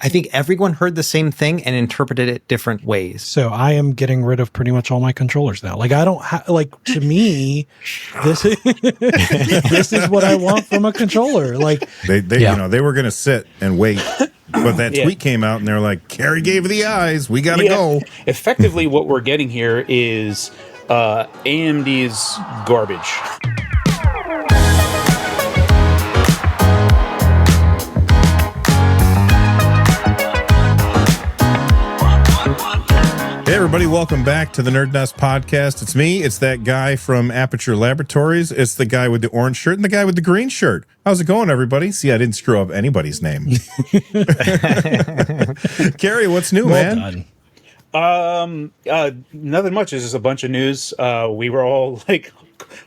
I think everyone heard the same thing and interpreted it different ways. So I am getting rid of pretty much all my controllers now. Like I don't like, to me, this is, this is what I want from a controller. Like they they were going to sit and wait, but that tweet came out and they're like, Carrie gave the eyes. We got to go. Effectively, what we're getting here is AMD's garbage. Hey everybody, welcome back to the NerdNest podcast. It's me, it's that guy from Aperture Laboratories, it's the guy with the orange shirt and the guy with the green shirt. How's it going, everybody? See, I didn't screw up anybody's name. Carrie, what's new, man? Nothing much. It's just a bunch of news. We were all like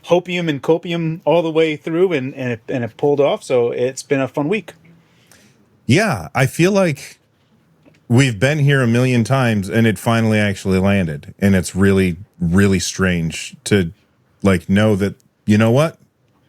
hopium and copium all the way through, and it pulled off, so it's been a fun week. Yeah, I feel like we've been here a million times and it finally actually landed. And it's really, really strange to like know that, you know what?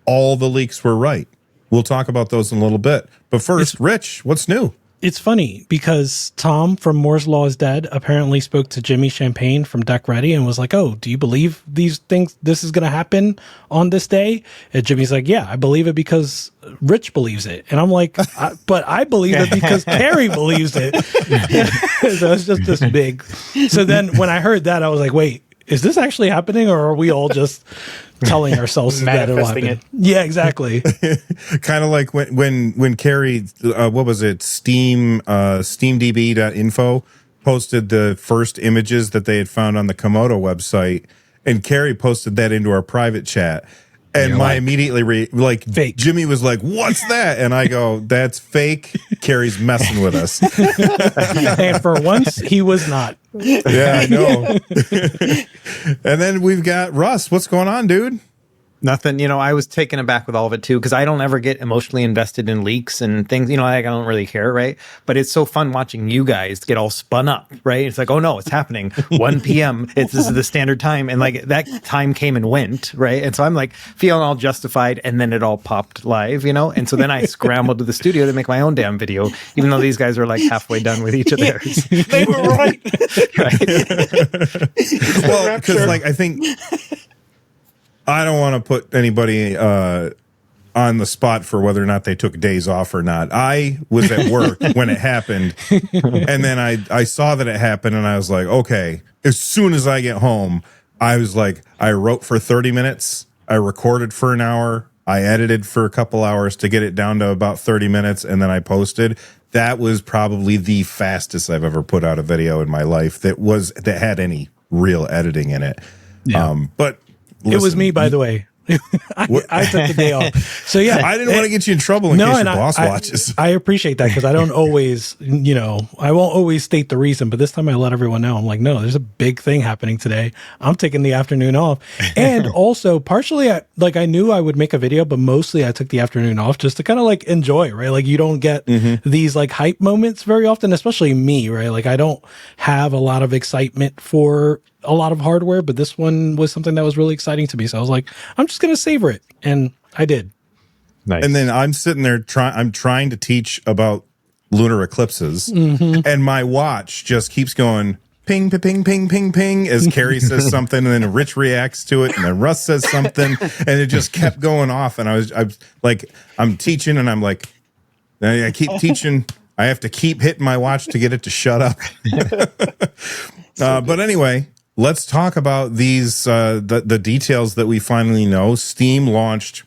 All the leaks were right. We'll talk about those in a little bit. But first, Rich, what's new? It's funny because Tom from Moore's Law is Dead apparently spoke to Jimmy Champagne from Deck Ready and was like, oh, do you believe these things, this is going to happen on this day? And Jimmy's like, yeah, I believe it because Rich believes it. And I'm like, but I believe it because Carrie believes it. So it's just this big. So then when I heard that, I was like, wait, is this actually happening or are we all just telling ourselves that it'll happen? It. Yeah, exactly. Kind of like when Carrie, what was it? SteamDB.info posted the first images that they had found on the Komodo website, and Carrie posted that into our private chat. And immediately fake. Jimmy was like, "What's that?" And I go, "That's fake. Carrie's messing with us." And for once, he was not. Yeah, I know. And then we've got Russ. What's going on, dude? Nothing, I was taken aback with all of it too, because I don't ever get emotionally invested in leaks and things, like I don't really care, right? But it's so fun watching you guys get all spun up, right? It's like, oh no, it's happening. 1 p.m. This is the standard time. And like that time came and went, right? And so I'm like feeling all justified, and then it all popped live, And so then I scrambled to the studio to make my own damn video, even though these guys were like halfway done with each of theirs. They were right. Well, because like I think I don't want to put anybody on the spot for whether or not they took days off or not. I was at work when it happened, and then I saw that it happened, and I was like, okay, as soon as I get home, I was like, I wrote for 30 minutes, I recorded for an hour, I edited for a couple hours to get it down to about 30 minutes, and then I posted. That was probably the fastest I've ever put out a video in my life that had any real editing in it. Yeah. But listen, it was me, by the way. I took the day off. So yeah, I didn't want to get you in trouble in case your boss watches. I appreciate that because I don't always, I won't always state the reason, but this time I let everyone know. I'm like, no, there's a big thing happening today. I'm taking the afternoon off. And also partially I knew I would make a video, but mostly I took the afternoon off just to kind of like enjoy, right? Like you don't get these like hype moments very often, especially me, right? Like I don't have a lot of excitement for a lot of hardware, but this one was something that was really exciting to me. So I was like, I'm just going to savor it. And I did. Nice. And then I'm sitting there I'm trying to teach about lunar eclipses, and my watch just keeps going ping, ping, ping, ping, ping, as Carrie says something, and then Rich reacts to it, and then Russ says something, and it just kept going off. And I was like, I'm teaching, and I'm like, I keep teaching. I have to keep hitting my watch to get it to shut up. But anyway, let's talk about these the details that we finally know. Steam launched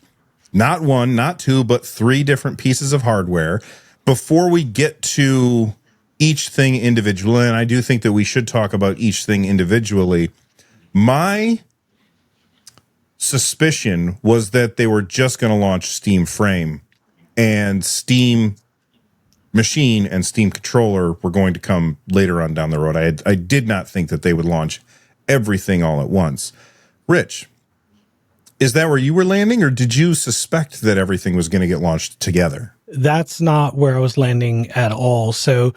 not one, not two, but 3 different pieces of hardware. Before we get to each thing individually, and I do think that we should talk about each thing individually, my suspicion was that they were just going to launch Steam Frame, and Steam Machine and Steam Controller were going to come later on down the road. I did not think that they would launch everything all at once. Rich, is that where you were landing, or did you suspect that everything was going to get launched together? That's not where I was landing at all. So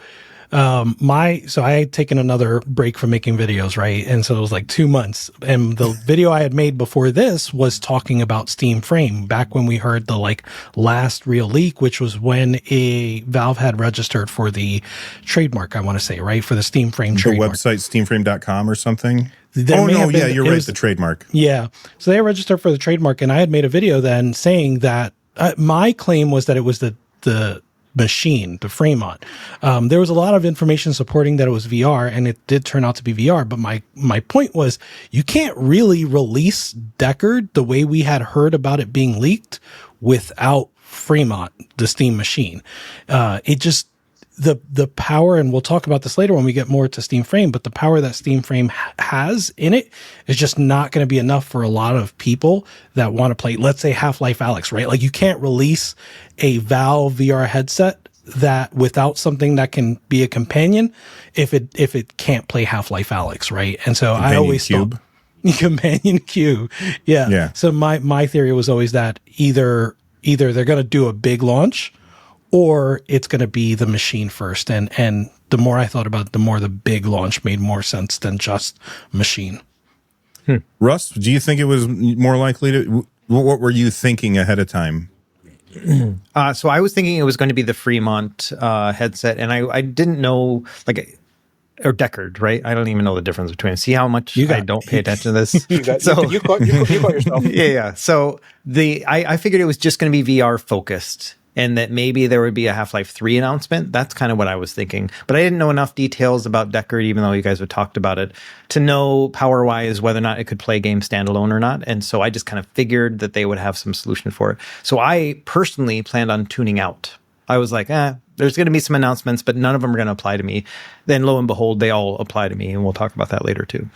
So I had taken another break from making videos, right? And so it was like 2 months. And the video I had made before this was talking about Steam Frame back when we heard the like last real leak, which was when Valve had registered for the trademark, I want to say, right? For the Steam Frame trademark. The website steamframe.com or something. There may have been- you're right. The trademark. Yeah. So they registered for the trademark, and I had made a video then saying that my claim was that it was the machine, the Fremont. There was a lot of information supporting that it was VR, and it did turn out to be VR. But my point was, you can't really release Deckard the way we had heard about it being leaked without Fremont, the Steam machine. It just the power, and we'll talk about this later when we get more to Steam Frame, but the power that Steam Frame has in it is just not going to be enough for a lot of people that want to play, let's say, Half-Life Alyx, right? Like, you can't release a Valve VR headset that without something that can be a companion if it can't play Half-Life Alyx, right? And so I always Cube. Companion Cube. Yeah. So my theory was always that either they're going to do a big launch, or it's going to be the machine first. And the more I thought about it, the more the big launch made more sense than just machine. Russ, do you think it was more likely to? What were you thinking ahead of time? So I was thinking it was going to be the Fremont headset, and I didn't know, like, or Deckard, right? I don't even know the difference between them. See how much I don't pay attention to this. You caught yourself. Yeah. So I figured it was just going to be VR focused, and that maybe there would be a Half-Life 3 announcement. That's kind of what I was thinking. But I didn't know enough details about Deckard, even though you guys had talked about it, to know power-wise whether or not it could play games standalone or not. And so I just kind of figured that they would have some solution for it. So I personally planned on tuning out. I was like, there's going to be some announcements, but none of them are going to apply to me. Then lo and behold, they all apply to me, and we'll talk about that later too.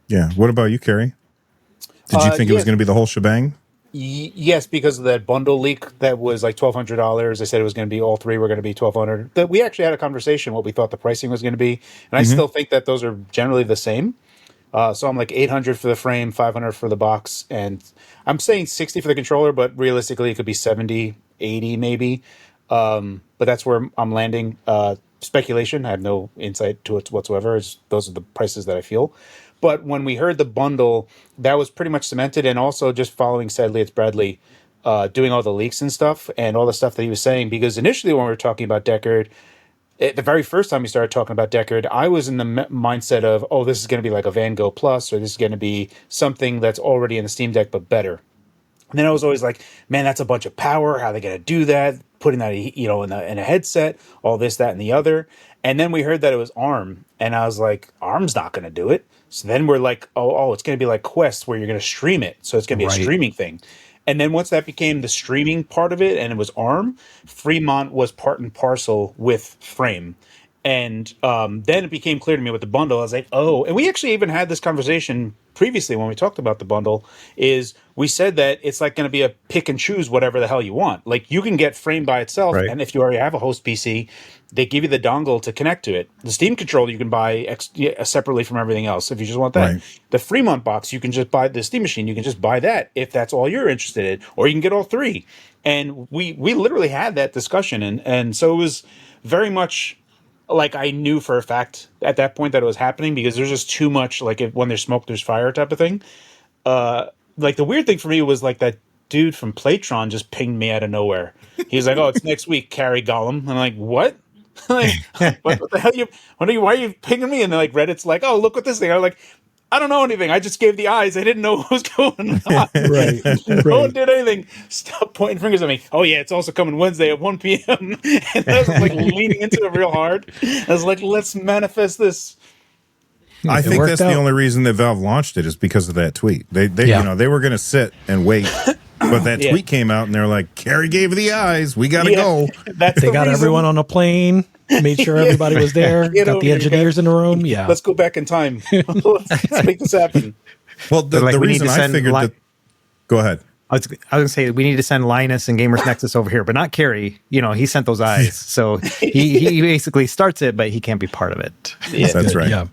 Yeah. What about you, Carrie? Did you think it was going to be the whole shebang? Yes, because of that bundle leak that was like $1,200. They said it was going to be all three were going to be $1,200. That we actually had a conversation what we thought the pricing was going to be, and I still think that those are generally the same. So I'm like $800 for the frame, $500 for the box, and I'm saying $60 for the controller, but realistically it could be $70, $80 maybe. But that's where I'm landing. Speculation. I have no insight to it whatsoever. Those are the prices that I feel. But when we heard the bundle, that was pretty much cemented, and also just following, sadly, it's Bradley doing all the leaks and stuff, and all the stuff that he was saying. Because initially, when we were talking about Deckard, the very first time we started talking about Deckard, I was in the mindset of, oh, this is going to be like a Van Gogh Plus, or this is going to be something that's already in the Steam Deck but better. And then I was always like, man, that's a bunch of power. How are they going to do that? Putting that, in a headset, all this, that, and the other. And then we heard that it was ARM, and I was like, ARM's not going to do it. So then we're like, oh, it's going to be like Quest, where you're going to stream it. So it's going to be a streaming thing. And then once that became the streaming part of it, and it was ARM, Fremont was part and parcel with Frame. And then it became clear to me with the bundle. I was like, oh, and we actually even had this conversation previously when we talked about the bundle, is we said that it's like going to be a pick and choose whatever the hell you want. Like, you can get Frame by itself, right. And if you already have a host PC, they give you the dongle to connect to it. The Steam controller you can buy separately from everything else if you just want that. Right. The Fremont box, you can just buy the Steam machine. You can just buy that if that's all you're interested in, or you can get all three. And we literally had that discussion, and so it was very much like I knew for a fact at that point that it was happening, because there's just too much, like, when there's smoke, there's fire type of thing. Like, the weird thing for me was like that dude from Playtron just pinged me out of nowhere. He's like, "Oh, it's next week, Carrie Gollum." I'm like, "What?" Like, what the hell why are you pinging me? And then, like, Reddit's like, "Oh, look what this thing." I'm like, I don't know anything. I just gave the eyes. I didn't know what was going on. Right. No one did anything. Stop pointing fingers at me. Oh, yeah, it's also coming Wednesday at 1 p.m. And I was like leaning into it real hard. I was like, let's manifest this. I think that's the only reason that Valve launched it, is because of that tweet. They were going to sit and wait, but that tweet came out and they're like, Carrie gave the eyes. We got to go. They got everyone on a plane. Made sure everybody was there. Got the engineers in the room. Yeah. Let's go back in time. Let's make this happen. Well, the reason I figured that... Go ahead. I was going to say, we need to send Linus and Gamers Nexus over here, but not Carrie. He sent those eyes. So he basically starts it, but he can't be part of it. Yeah, that's right. Yeah.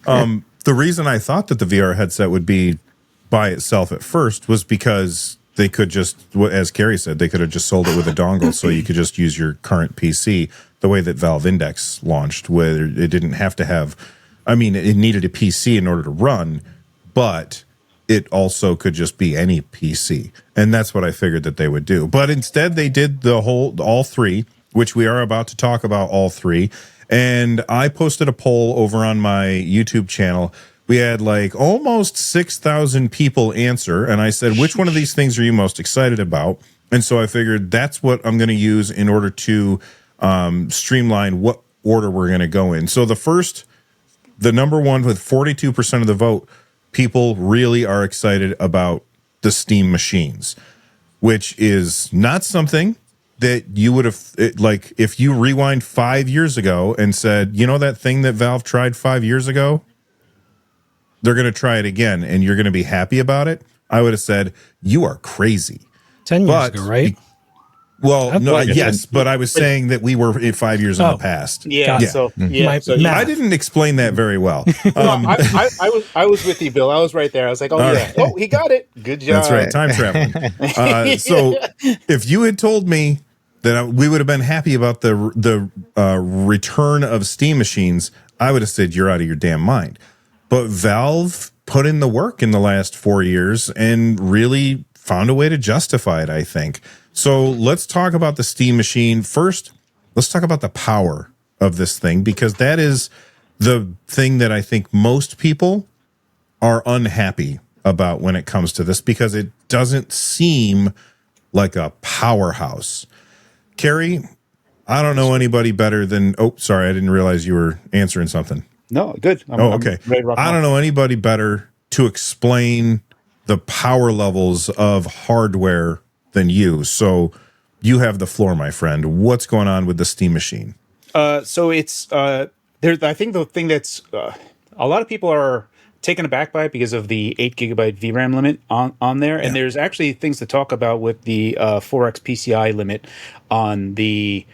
The reason I thought that the VR headset would be by itself at first was because they could just, as Carrie said, they could have just sold it with a dongle, so you could just use your current PC the way that Valve Index launched, where it didn't have to have. I mean, it needed a PC in order to run, but it also could just be any PC, and that's what I figured that they would do. But instead, they did all three, which we are about to talk about all three. And I posted a poll over on my YouTube channel. We had like almost 6,000 people answer. And I said, which one of these things are you most excited about? And so I figured that's what I'm going to use in order to streamline what order we're going to go in. So the number one with 42% of the vote, people really are excited about the Steam machines, which is not something that you would have, like, if you rewind 5 years ago and said, you know, that thing that Valve tried 5 years ago, they're going to try it again and you're going to be happy about it, I would have said, you are crazy. 10 years ago, right? Well, no, yes, but I was saying that we were 5 years in the past. Yeah, so I didn't explain that very well. I was with you, Bill. I was right there. I was like, oh, yeah. Oh, he got it. Good job. That's right. Time traveling. So if you had told me that we would have been happy about the return of Steam machines, I would have said, you're out of your damn mind. But Valve put in the work in the last 4 years and really found a way to justify it, I think. So let's talk about the Steam machine. First, let's talk about the power of this thing, because that is the thing that I think most people are unhappy about when it comes to this, because it doesn't seem like a powerhouse. Carrie, I don't know anybody better than... Oh, sorry, I didn't realize you were answering something. No, good. Okay. I don't know anybody better to explain the power levels of hardware than you. So you have the floor, my friend. What's going on with the Steam machine? So it's there. I think the thing that's a lot of people are taken aback by it because of the 8 gigabyte VRAM limit on there. And there's actually things to talk about with the 4x PCI limit on the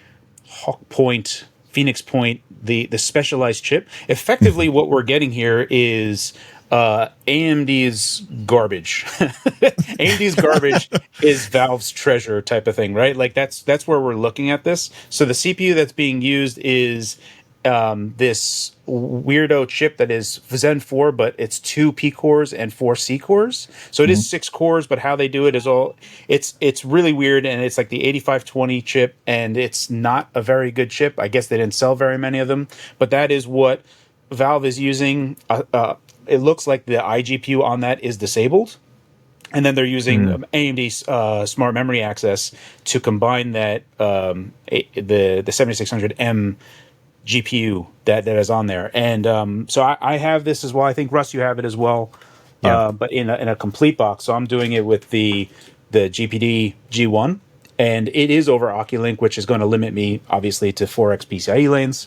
Hawk Point, Phoenix Point, the specialized chip. Effectively, what we're getting here is AMD's garbage. AMD's garbage is Valve's treasure type of thing, right? Like that's where we're looking at this. So the CPU that's being used is this weirdo chip that is Zen 4, but it's 2 P cores and 4 C cores. So it is 6 cores, but how they do it is it's really weird, and it's like the 8520 chip, and it's not a very good chip. I guess they didn't sell very many of them, but that is what Valve is using. It looks like the iGPU on that is disabled. And then they're using AMD Smart Memory Access to combine that the 7600M GPU that is on there. And so I have this as well. I think, Russ, you have it as well, but in a complete box. So I'm doing it with the GPD G1, and it is over Oculink, which is going to limit me, obviously, to 4x PCIe lanes.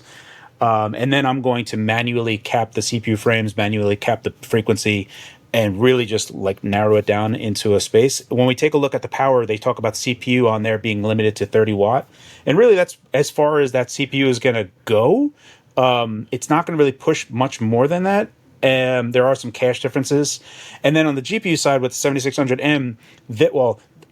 And then I'm going to manually cap the CPU frames, manually cap the frequency, and really just like narrow it down into a space. When we take a look at the power, they talk about CPU on there being limited to 30 watt. And really that's as far as that CPU is going to go. It's not going to really push much more than that. There are some cache differences. And then on the GPU side with the 7600M,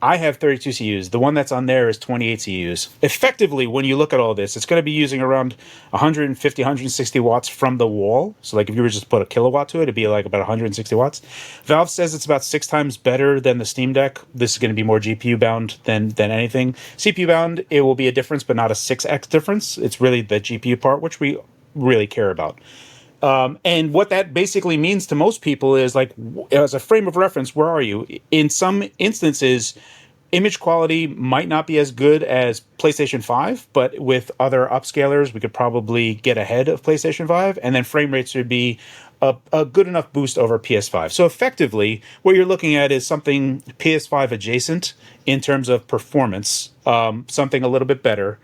I have 32 CUs. The one that's on there is 28 CUs. Effectively, when you look at all this, it's going to be using around 150, 160 watts from the wall. So like if you were just to put a kilowatt to it, it'd be like about 160 watts. Valve says it's about 6 times better than the Steam Deck. This is going to be more GPU bound than anything. CPU bound, it will be a difference, but not a 6x difference. It's really the GPU part, which we really care about. And what that basically means to most people is, like, as a frame of reference, where are you? In some instances, image quality might not be as good as PlayStation 5, but with other upscalers, we could probably get ahead of PlayStation 5, and then frame rates would be a good enough boost over PS5. So effectively, what you're looking at is something PS5 adjacent in terms of performance, something a little bit better.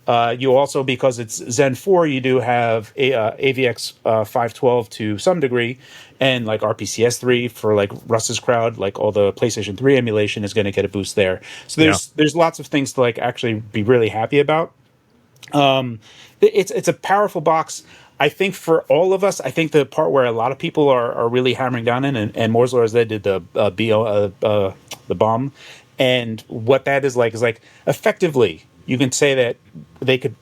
You also, because it's Zen 4, you do have AVX 512 to some degree, and like RPCS 3 for like Russ's crowd, like all the PlayStation 3 emulation is going to get a boost there. So there's lots of things to like actually be really happy about. It's a powerful box. I think for all of us, I think the part where a lot of people are really hammering down in, and Moore's Law, as they did the bomb, And what that is like effectively you can say that they could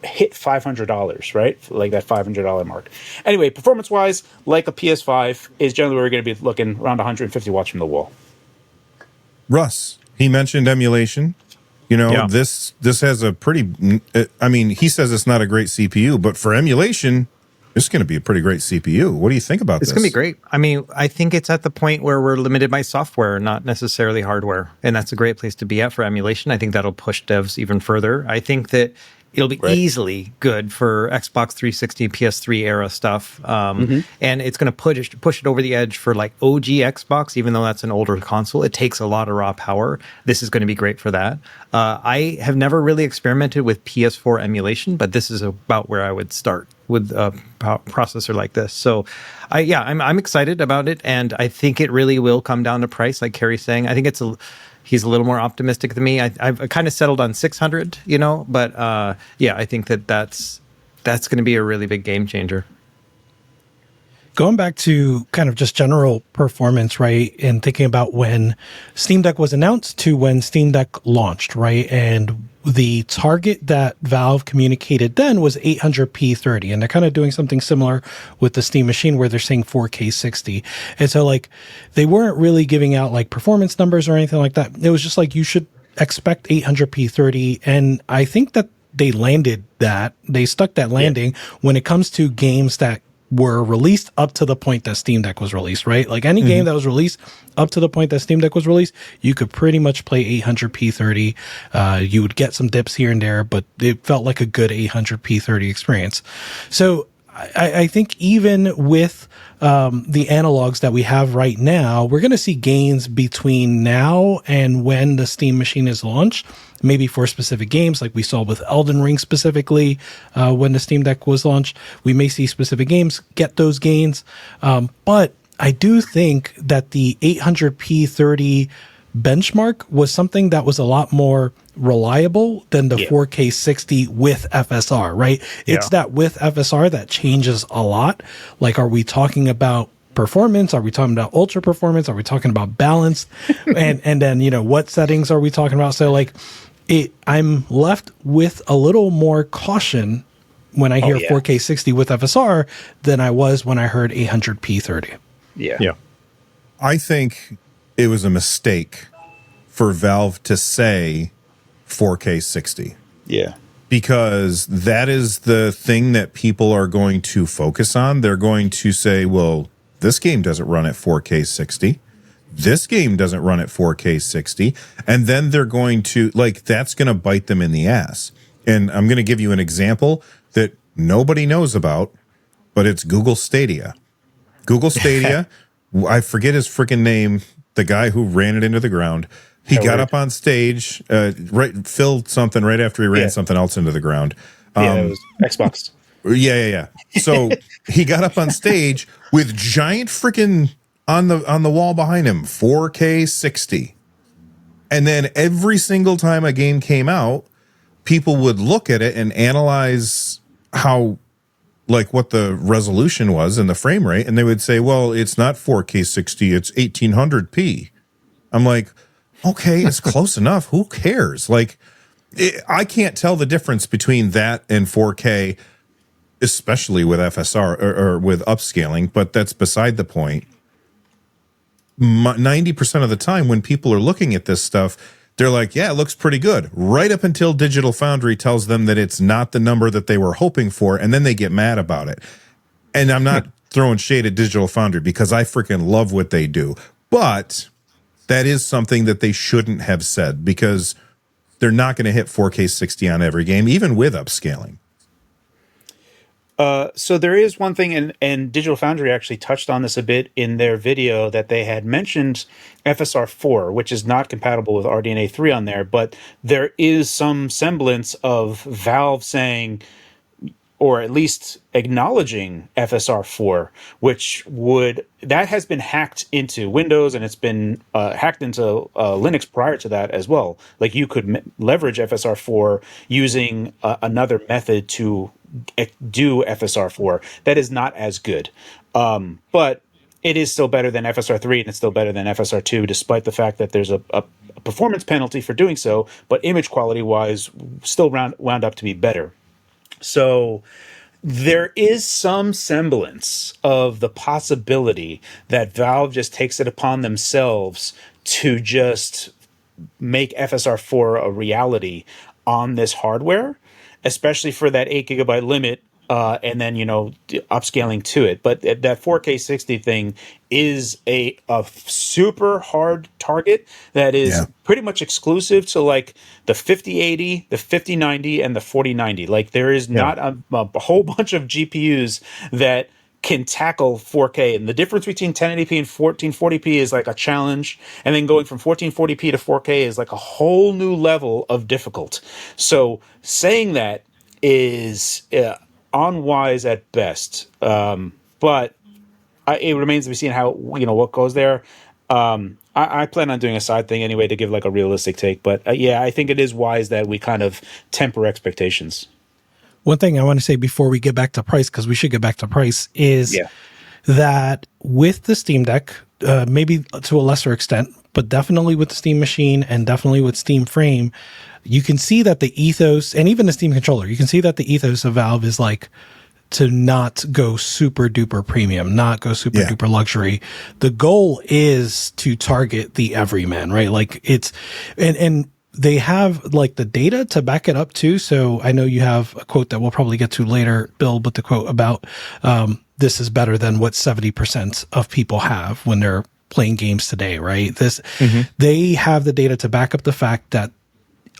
hit $500, right? Like that $500 mark. Anyway, performance wise, like a PS5 is generally where we're going to be looking around 150 watts from the wall. Russ, he mentioned emulation. You know, Yeah. this has a pretty, I mean, he says it's not a great CPU, but for emulation, it's going to be a pretty great CPU. What do you think about this? It's going to be great. I mean, I think it's at the point where we're limited by software, not necessarily hardware. And that's a great place to be at for emulation. I think that'll push devs even further. I think that it'll be easily good for Xbox 360, PS3 era stuff. And it's going to push it over the edge for like OG Xbox, even though that's an older console. It takes a lot of raw power. This is going to be great for that. I have never really experimented with PS4 emulation, but this is about where I would start with a processor like this. So I'm excited about it. And I think it really will come down to price, like Carrie's saying. I think he's a little more optimistic than me. I've kind of settled on 600, but I think that's going to be a really big game changer. Going back to kind of just general performance, right? And thinking about when Steam Deck was announced to when Steam Deck launched, right? And the target that Valve communicated then was 800p 30. And they're kind of doing something similar with the Steam Machine where they're saying 4K 60. And so like they weren't really giving out like performance numbers or anything like that. It was just like you should expect 800p 30. And I think that they landed that. They stuck that landing when it comes to games that were released up to the point that Steam Deck was released, right? Like any game that was released up to the point that Steam Deck was released, you could pretty much play 800p 30. You would get some dips here and there, but it felt like a good 800p 30 experience. So I think even with the analogs that we have right now, we're going to see gains between now and when the Steam Machine is launched. Maybe for specific games, like we saw with Elden Ring specifically, when the Steam Deck was launched, we may see specific games get those gains. But I do think that the 800p 30 benchmark was something that was a lot more reliable than the 4K 60 with FSR, right? It's that with FSR that changes a lot. Like, are we talking about performance? Are we talking about ultra performance? Are we talking about balance? and then, what settings are we talking about? So like, I'm left with a little more caution when I hear 4K 60 with FSR than I was when I heard 800p 30. Yeah. I think it was a mistake for Valve to say 4K 60. Yeah. Because that is the thing that people are going to focus on. They're going to say, well, this game doesn't run at 4K 60. This game doesn't run at 4K 60. And then they're going to, that's going to bite them in the ass. And I'm going to give you an example that nobody knows about, but it's Google Stadia. Google Stadia, I forget his freaking name, the guy who ran it into the ground. He got up on stage, filled something right after he ran something else into the ground. It was Xbox. Yeah. So he got up on stage with giant freaking on the wall behind him, 4K 60. And then every single time a game came out, people would look at it and analyze how, what the resolution was and the frame rate. And they would say, well, it's not 4K 60, it's 1800p. I'm like, okay, it's close enough. Who cares? I can't tell the difference between that and 4K, especially with FSR or with upscaling, but that's beside the point. 90% of the time when people are looking at this stuff, they're like, yeah, it looks pretty good. Right up until Digital Foundry tells them that it's not the number that they were hoping for, and then they get mad about it. And I'm not throwing shade at Digital Foundry because I freaking love what they do. But that is something that they shouldn't have said because they're not going to hit 4K 60 on every game, even with upscaling. So there is one thing, and Digital Foundry actually touched on this a bit in their video, that they had mentioned FSR 4, which is not compatible with RDNA 3 on there, but there is some semblance of Valve saying, or at least acknowledging FSR 4, that has been hacked into Windows, and it's been hacked into Linux prior to that as well. Like, you could leverage FSR 4 using another method to do FSR 4 that is not as good. But it is still better than FSR3 and it's still better than FSR2, despite the fact that there's a performance penalty for doing so. But image quality wise, still wound up to be better. So there is some semblance of the possibility that Valve just takes it upon themselves to just make FSR4 a reality on this hardware, especially for that 8 GB limit, and then upscaling to it. But that 4K 60 thing is a super hard target that is pretty much exclusive to like the 5080, the 5090, and the 4090. Like there is not a whole bunch of GPUs that can tackle 4K, and the difference between 1080p and 1440p is like a challenge, and then going from 1440p to 4K is like a whole new level of difficult. So saying that is unwise at best, but it remains to be seen how what goes there. I plan on doing a side thing anyway to give like a realistic take, but I think it is wise that we kind of temper expectations. One thing I want to say before we get back to price, because we should get back to price, is that with the Steam Deck, maybe to a lesser extent, but definitely with the Steam Machine and definitely with Steam Frame, you can see that the ethos, and even the Steam Controller, you can see that the ethos of Valve is like to not go super duper premium, not go super duper luxury. The goal is to target the everyman, right? Like it's, and they have like the data to back it up too. So I know you have a quote that we'll probably get to later, Bill, but the quote about this is better than what 70% of people have when they're playing games today, right? They have the data to back up the fact that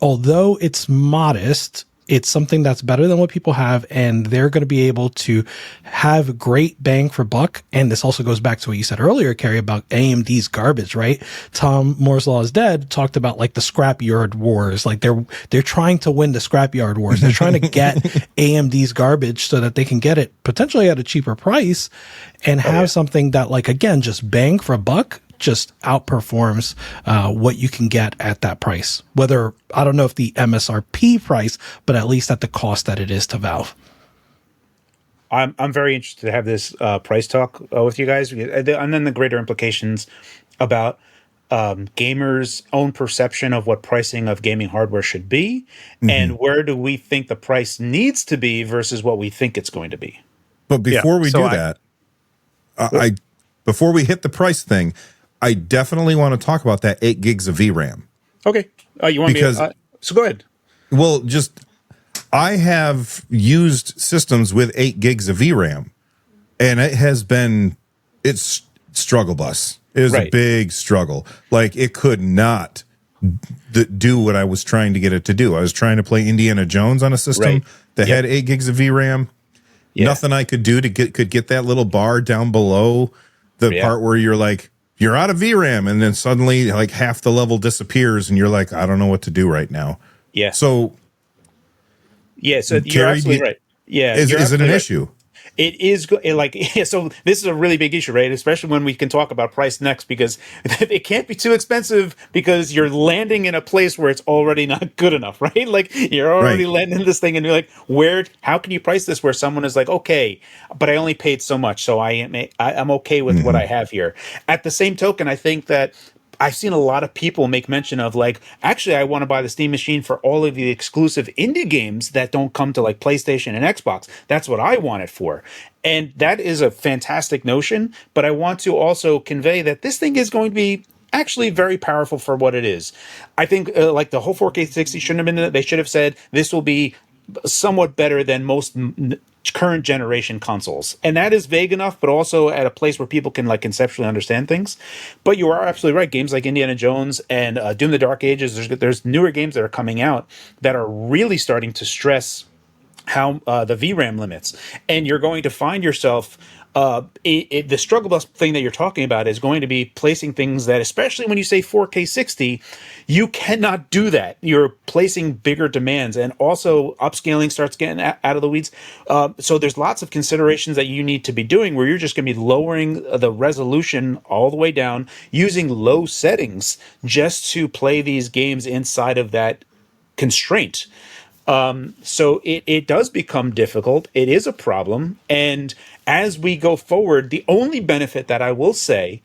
although it's modest, it's something that's better than what people have, and they're going to be able to have great bang for buck. And this also goes back to what you said earlier, Carrie, about AMD's garbage, right? Tom Moore's Law is Dead talked about like the scrapyard wars. Like they're trying to win the scrapyard wars. They're trying to get AMD's garbage so that they can get it potentially at a cheaper price and have something that, like, again, just bang for a buck, just outperforms what you can get at that price. Whether, I don't know if the MSRP price, but at least at the cost that it is to Valve. I'm very interested to have this price talk with you guys, and then the greater implications about gamers' own perception of what pricing of gaming hardware should be, and where do we think the price needs to be versus what we think it's going to be. But before we do that, before we hit the price thing, I definitely want to talk about that 8 gigs of VRAM. Okay. You want me to? So go ahead. Well, I have used systems with 8 gigs of VRAM, and it's struggle bus. It was a big struggle. Like, it could not do what I was trying to get it to do. I was trying to play Indiana Jones on a system that had 8 gigs of VRAM. Nothing I could do could get that little bar down below the part where you're like, you're out of VRAM, and then suddenly like half the level disappears, and you're like, I don't know what to do right now. So you're absolutely right. Is it an issue? It is so this is a really big issue, right? Especially when we can talk about price next, because it can't be too expensive because you're landing in a place where it's already not good enough, right? Like you're already landing in this thing and you're like, how can you price this where someone is like, okay, but I only paid so much, so I'm okay with what I have here. At the same token, I think that I've seen a lot of people make mention of like, actually, I want to buy the Steam Machine for all of the exclusive indie games that don't come to like PlayStation and Xbox. That's what I want it for. And that is a fantastic notion. But I want to also convey that this thing is going to be actually very powerful for what it is. I think like the whole 4K 60 shouldn't have been, they should have said this will be somewhat better than most current generation consoles, and that is vague enough, but also at a place where people can like conceptually understand things. But you are absolutely right. Games like Indiana Jones and Doom: The Dark Ages, there's newer games that are coming out that are really starting to stress how the VRAM limits, and you're going to find yourself the struggle bus thing that you're talking about is going to be placing things that, especially when you say 4K 60, you cannot do that. You're placing bigger demands, and also upscaling starts getting out of the weeds. So there's lots of considerations that you need to be doing where you're just going to be lowering the resolution all the way down, using low settings just to play these games inside of that constraint. So it does become difficult. It is a problem. And as we go forward, the only benefit that I will say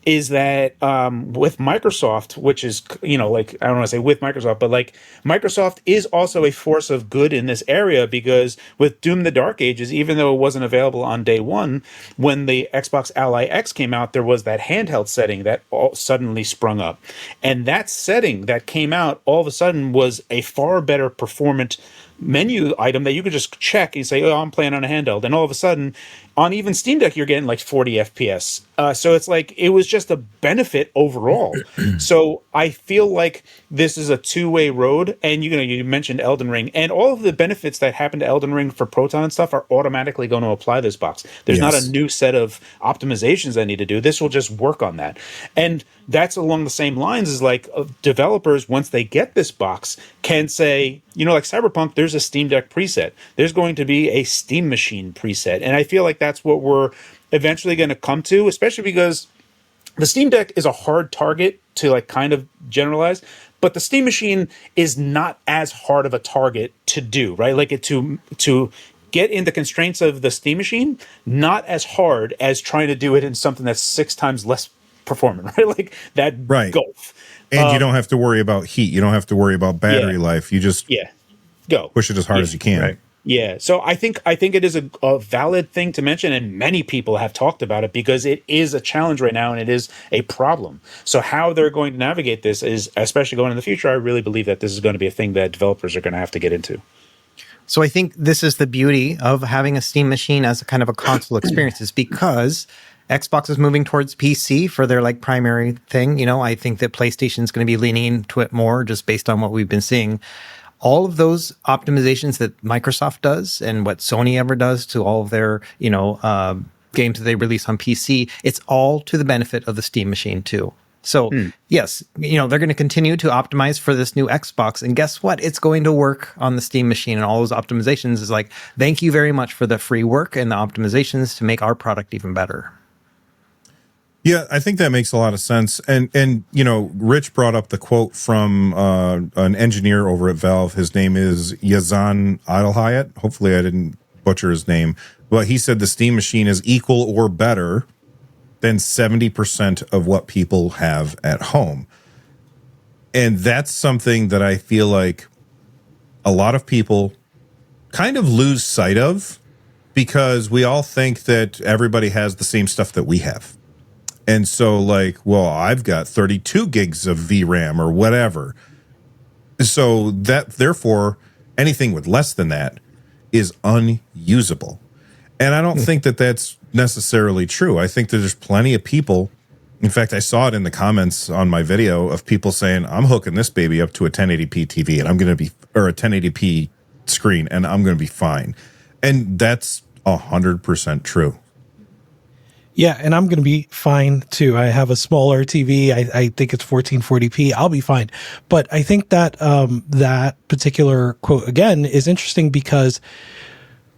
is that with Microsoft, which is, like, I don't want to say with Microsoft, but like Microsoft is also a force of good in this area, because with Doom the Dark Ages, even though it wasn't available on day one, when the Xbox Ally X came out, there was that handheld setting that all suddenly sprung up. And that setting that came out all of a sudden was a far better performant menu item that you could just check and say, oh, I'm playing on a handheld. And all of a sudden, on even Steam Deck, you're getting like 40 FPS. So it's like, it was just a benefit overall. So I feel like this is a two-way road. And you mentioned Elden Ring, and all of the benefits that happen to Elden Ring for Proton and stuff are automatically going to apply this box. There's not a new set of optimizations I need to do. This will just work on that. And that's along the same lines as like developers, once they get this box, can say, like Cyberpunk, there's a Steam Deck preset. There's going to be a Steam Machine preset. And I feel like that's what we're eventually going to come to, especially because the Steam Deck is a hard target to like kind of generalize, but the Steam Machine is not as hard of a target to do, right? Like to get in the constraints of the Steam Machine, not as hard as trying to do it in something that's 6 times less performant, right? Like that gulf. And you don't have to worry about heat. You don't have to worry about battery life. You just go push it as hard as you can. Right. Yeah. So I think it is a valid thing to mention, and many people have talked about it because it is a challenge right now and it is a problem. So how they're going to navigate this is, especially going in the future, I really believe that this is going to be a thing that developers are going to have to get into. So I think this is the beauty of having a Steam Machine as a kind of a console experience, is because Xbox is moving towards PC for their like primary thing. I think that PlayStation is going to be leaning into it more just based on what we've been seeing. All of those optimizations that Microsoft does and what Sony ever does to all of their, games that they release on PC, it's all to the benefit of the Steam Machine too. So yes, they're going to continue to optimize for this new Xbox, and guess what? It's going to work on the Steam Machine, and all those optimizations is like, thank you very much for the free work and the optimizations to make our product even better. Yeah, I think that makes a lot of sense. And Rich brought up the quote from an engineer over at Valve. His name is Yazan Adelhayat. Hopefully I didn't butcher his name. But he said the Steam Machine is equal or better than 70% of what people have at home. And that's something that I feel like a lot of people kind of lose sight of, because we all think that everybody has the same stuff that we have. And so like, well, I've got 32 gigs of VRAM or whatever. So that, therefore, anything with less than that is unusable. And I don't think that that's necessarily true. I think that there's plenty of people. In fact, I saw it in the comments on my video of people saying, I'm hooking this baby up to a 1080p TV and I'm going to be, or a 1080p screen, and I'm going to be fine. And that's 100% true. Yeah, and I'm going to be fine too. I have a smaller TV. I think it's 1440p. I'll be fine. But I think that that particular quote, again, is interesting because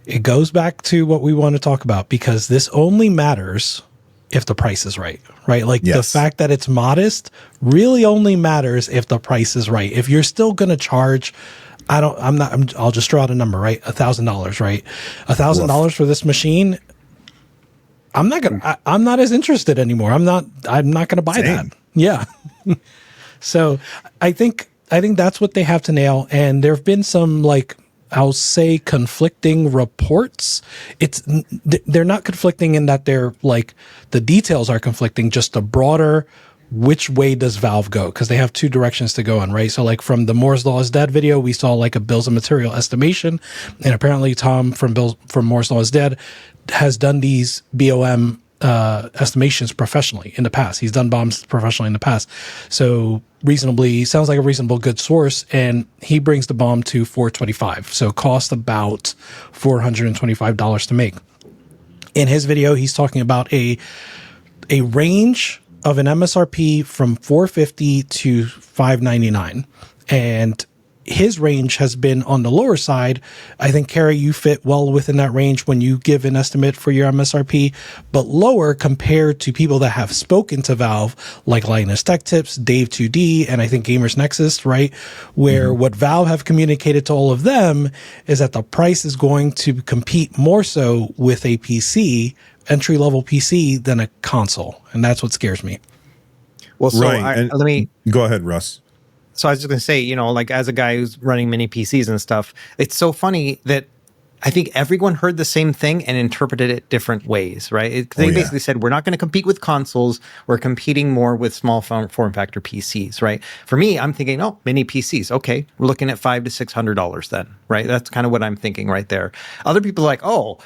it goes back to what we want to talk about, because this only matters if the price is right? Like the fact that it's modest really only matters if the price is right. If you're still going to charge, I'll just throw out a number, right? $1,000, right? $1,000 for this machine. I'm not as interested anymore. I'm not going to buy that. Yeah. So I think that's what they have to nail. And there've been some, like, I'll say conflicting reports. They're not conflicting in that they're like, the details are conflicting, just a broader, which way does Valve go? Because they have two directions to go in, right? So like from the Moore's Law is Dead video, we saw like a bills of material estimation. And apparently Tom from Moore's Law is Dead has done these BOM estimations professionally in the past. He's done bombs professionally in the past. So sounds like a reasonable good source. And he brings the bomb to $425. So cost about $425 to make. In his video, he's talking about a range of an MSRP from $450 to $599. And his range has been on the lower side. I think, Carrie, you fit well within that range when you give an estimate for your MSRP, but lower compared to people that have spoken to Valve, like Linus Tech Tips, Dave 2D, and I think Gamers Nexus, right? Where what Valve have communicated to all of them is that the price is going to compete more so with a PC, entry-level PC, than a console. And that's what scares me. Well, so Right. let me Go ahead, Russ. So I was just going to say, like as a guy who's running mini PCs and stuff, it's so funny that I think everyone heard the same thing and interpreted it different ways, right? They basically said, we're not going to compete with consoles. We're competing more with small form factor PCs, right? For me, I'm thinking, oh, mini PCs. Okay, we're looking at $500 to $600 then, right? That's kind of what I'm thinking right there. Other people are like, oh,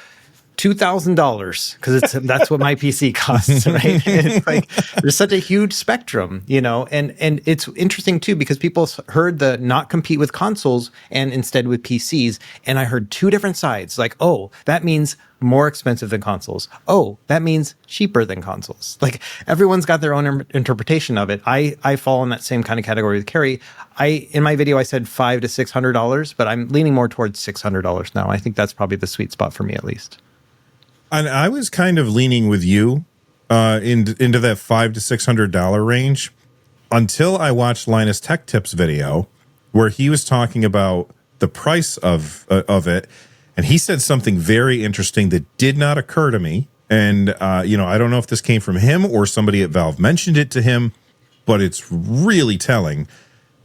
$2,000 because that's what my PC costs, right? And it's like there's such a huge spectrum, and it's interesting too because people heard the not compete with consoles and instead with PCs, and I heard two different sides. Like, oh, that means more expensive than consoles. Oh, that means cheaper than consoles. Like everyone's got their own interpretation of it. I fall in that same kind of category with Carrie. In my video I said $500 to $600, but I'm leaning more towards $600 now. I think that's probably the sweet spot for me at least. And I was kind of leaning with you into that $500 to $600 range until I watched Linus Tech Tips video where he was talking about the price of it, and he said something very interesting that did not occur to me. And I don't know if this came from him or somebody at Valve mentioned it to him, but it's really telling.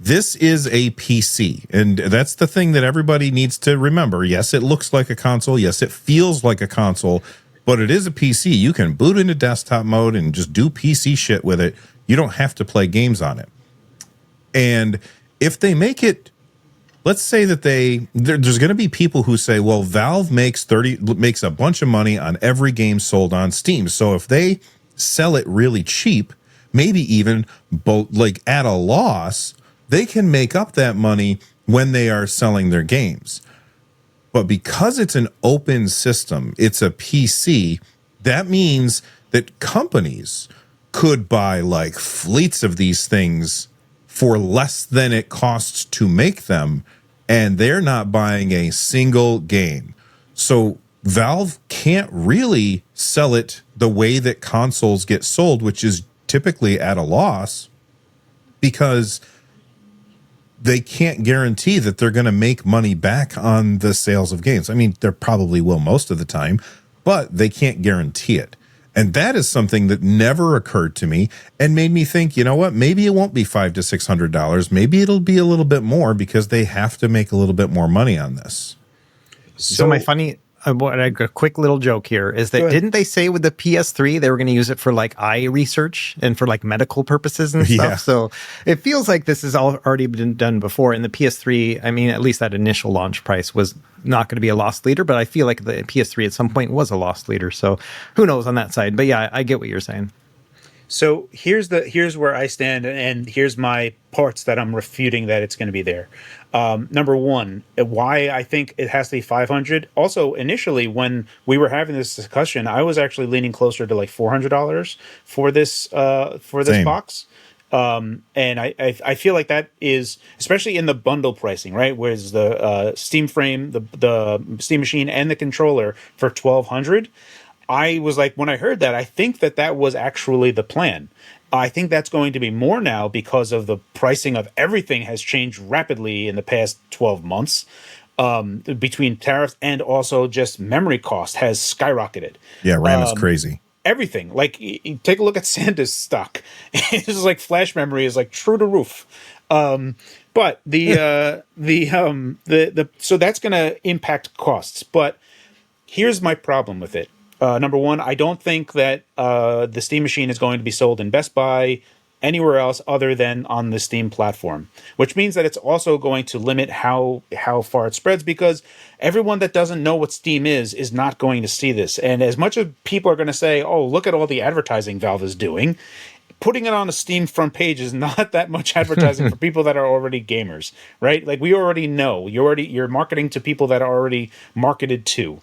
This is a PC, and that's the thing that everybody needs to remember. Yes, it looks like a console. Yes, it feels like a console, but it is a PC. You can boot into desktop mode and just do PC shit with it. You don't have to play games on it. And if they make it, let's say that there's going to be people who say, well, Valve makes a bunch of money on every game sold on Steam. So if they sell it really cheap, maybe even at a loss, they can make up that money when they are selling their games. But because it's an open system, it's a PC, that means that companies could buy like fleets of these things for less than it costs to make them, and they're not buying a single game. So Valve can't really sell it the way that consoles get sold, which is typically at a loss, because they can't guarantee that they're going to make money back on the sales of games. I mean, they probably will most of the time, but they can't guarantee it. And that is something that never occurred to me and made me think, you know what, maybe it won't be $500 to $600. Maybe it'll be a little bit more because they have to make a little bit more money on this. So my funny, a quick little joke here is that didn't they say with the PS3 they were going to use it for like eye research and for like medical purposes and stuff? Yeah. So it feels like this has already been done before. And the PS3, I mean, at least that initial launch price was not going to be a loss leader, but I feel like the PS3 at some point was a loss leader. So who knows on that side? But yeah, I get what you're saying. So here's where I stand, and here's my parts that I'm refuting that it's going to be there. Number one, why I think it has to be 500. Also, initially when we were having this discussion, I was actually leaning closer to like $400 for this Same. box. And I feel like that is, especially in the bundle pricing, right? Whereas the Steam frame, the Steam machine, and the controller for $1,200. I was like, when I heard that, I think that was actually the plan. I think that's going to be more now because of the pricing of everything has changed rapidly in the past 12 months. Between tariffs and also just memory cost has skyrocketed. Yeah, RAM is crazy. Everything. Like, take a look at Santa's stock. It's just like flash memory is like true to roof. But so that's going to impact costs. But here's my problem with it. Number one, I don't think that the Steam machine is going to be sold in Best Buy anywhere else other than on the Steam platform, which means that it's also going to limit how far it spreads, because everyone that doesn't know what Steam is not going to see this. And as much as people are going to say, oh, look at all the advertising Valve is doing, putting it on a Steam front page is not that much advertising for people that are already gamers, right? Like, we already know you're marketing to people that are already marketed to.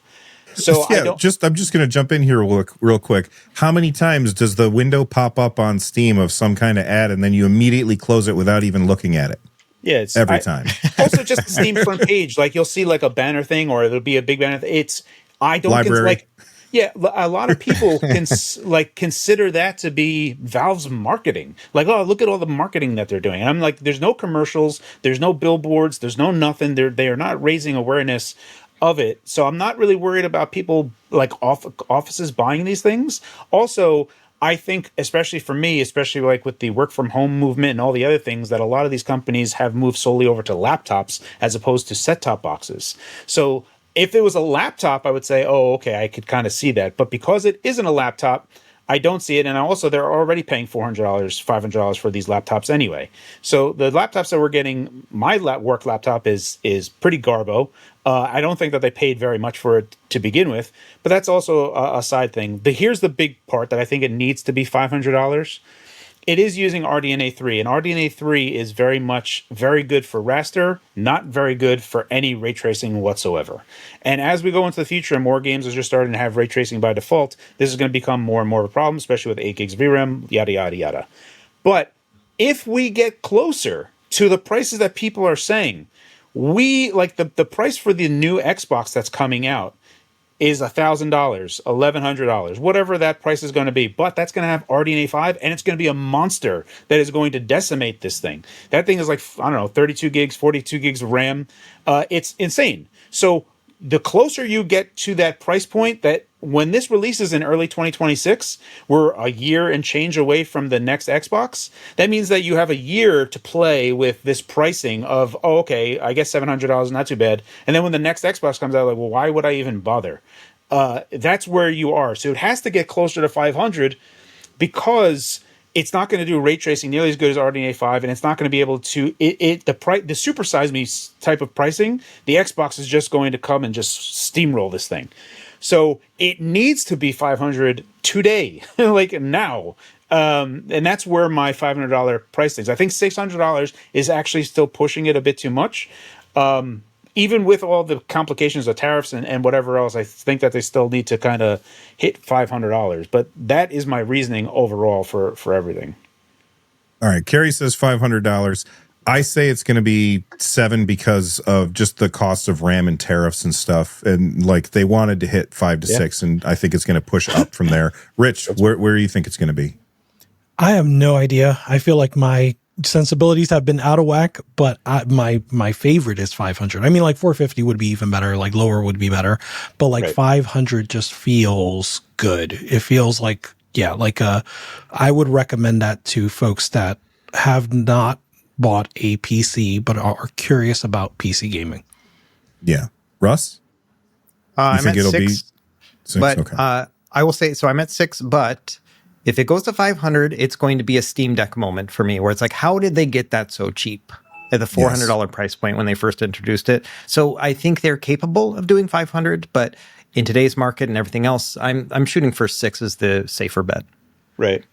So yeah, I'm just going to jump in here real quick. How many times does the window pop up on Steam of some kind of ad and then you immediately close it without even looking at it? Yeah, every time. Also, just the Steam front page, like you'll see like a banner thing, or it'll be a big banner. It's I don't Library. yeah, a lot of people can like consider that to be Valve's marketing. Like, oh, look at all the marketing that they're doing. And I'm like, there's no commercials, there's no billboards, there's no nothing. They are not raising awareness of it. So I'm not really worried about people like offices buying these things. Also, I think, especially for me, especially like with the work from home movement and all the other things, that a lot of these companies have moved solely over to laptops as opposed to set top boxes. So if it was a laptop, I would say, oh, okay, I could kind of see that. But because it isn't a laptop, I don't see it. And also, they're already paying $400, $500 for these laptops anyway. So the laptops that we're getting, my work laptop is pretty garbo. I don't think that they paid very much for it to begin with, but that's also a side thing. Here's the big part that I think it needs to be $500. It is using RDNA 3, and RDNA 3 is very good for raster, not very good for any ray tracing whatsoever. And as we go into the future and more games are just starting to have ray tracing by default, this is going to become more and more of a problem, especially with 8 gigs VRAM, yada, yada, yada. But if we get closer to the prices that people are saying, we like the price for the new Xbox that's coming out is $1,000, $1,100, whatever that price is going to be. But that's going to have RDNA 5, and it's going to be a monster that is going to decimate this thing. That thing is like, I don't know, 32 gigs, 42 gigs of RAM. It's insane. So the closer you get to that price point, that when this releases in early 2026, we're a year and change away from the next Xbox. That means that you have a year to play with this pricing of, oh, okay, I guess $700 is not too bad. And then when the next Xbox comes out, like, well, why would I even bother? That's where you are. So it has to get closer to 500 because it's not going to do ray tracing nearly as good as RDNA 5, and it's not going to be able to the supersize me type of pricing. The Xbox is just going to come and just steamroll this thing. So it needs to be 500 today, like now. And that's where my $500 price is. I think $600 is actually still pushing it a bit too much. Even with all the complications of tariffs and whatever else, I think that they still need to kind of hit $500. But that is my reasoning overall for everything. All right. Carrie says $500. I say it's going to be $7 because of just the cost of RAM and tariffs and stuff. And like they wanted to hit 5 to 6, and I think it's going to push up from there. Rich, where do you think it's going to be? I have no idea. I feel like my sensibilities have been out of whack, but my favorite is 500. I mean, like 450 would be even better, like lower would be better, but like 500 just feels good. It feels like, yeah, like I would recommend that to folks that have not bought a PC but are curious about PC gaming. Yeah. Russ? I'm at 6, be 6? but Okay. I will say, so I'm at 6, but if it goes to 500, it's going to be a Steam Deck moment for me, where it's like, how did they get that so cheap at the $400 price point when they first introduced it? So I think they're capable of doing 500, but in today's market and everything else, I'm shooting for 6 as the safer bet. Right.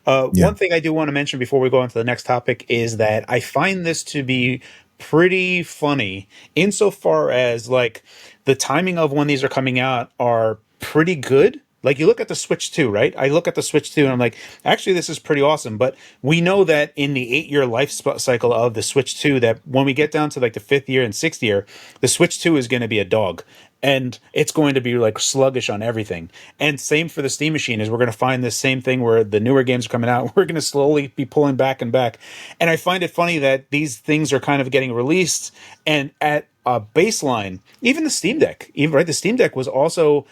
One thing I do want to mention before we go on to the next topic is that I find this to be pretty funny insofar as like the timing of when these are coming out are pretty good. Like you look at the Switch 2, right? I look at the Switch 2 and I'm like, actually, this is pretty awesome. But we know that in the 8-year life cycle of the Switch 2, that when we get down to like the 5th year and 6th year, the Switch 2 is going to be a dog. And it's going to be like sluggish on everything. And same for the Steam Machine is we're going to find this same thing where the newer games are coming out. We're going to slowly be pulling back and back. And I find it funny that these things are kind of getting released. And at a baseline, even the Steam Deck, the Steam Deck was also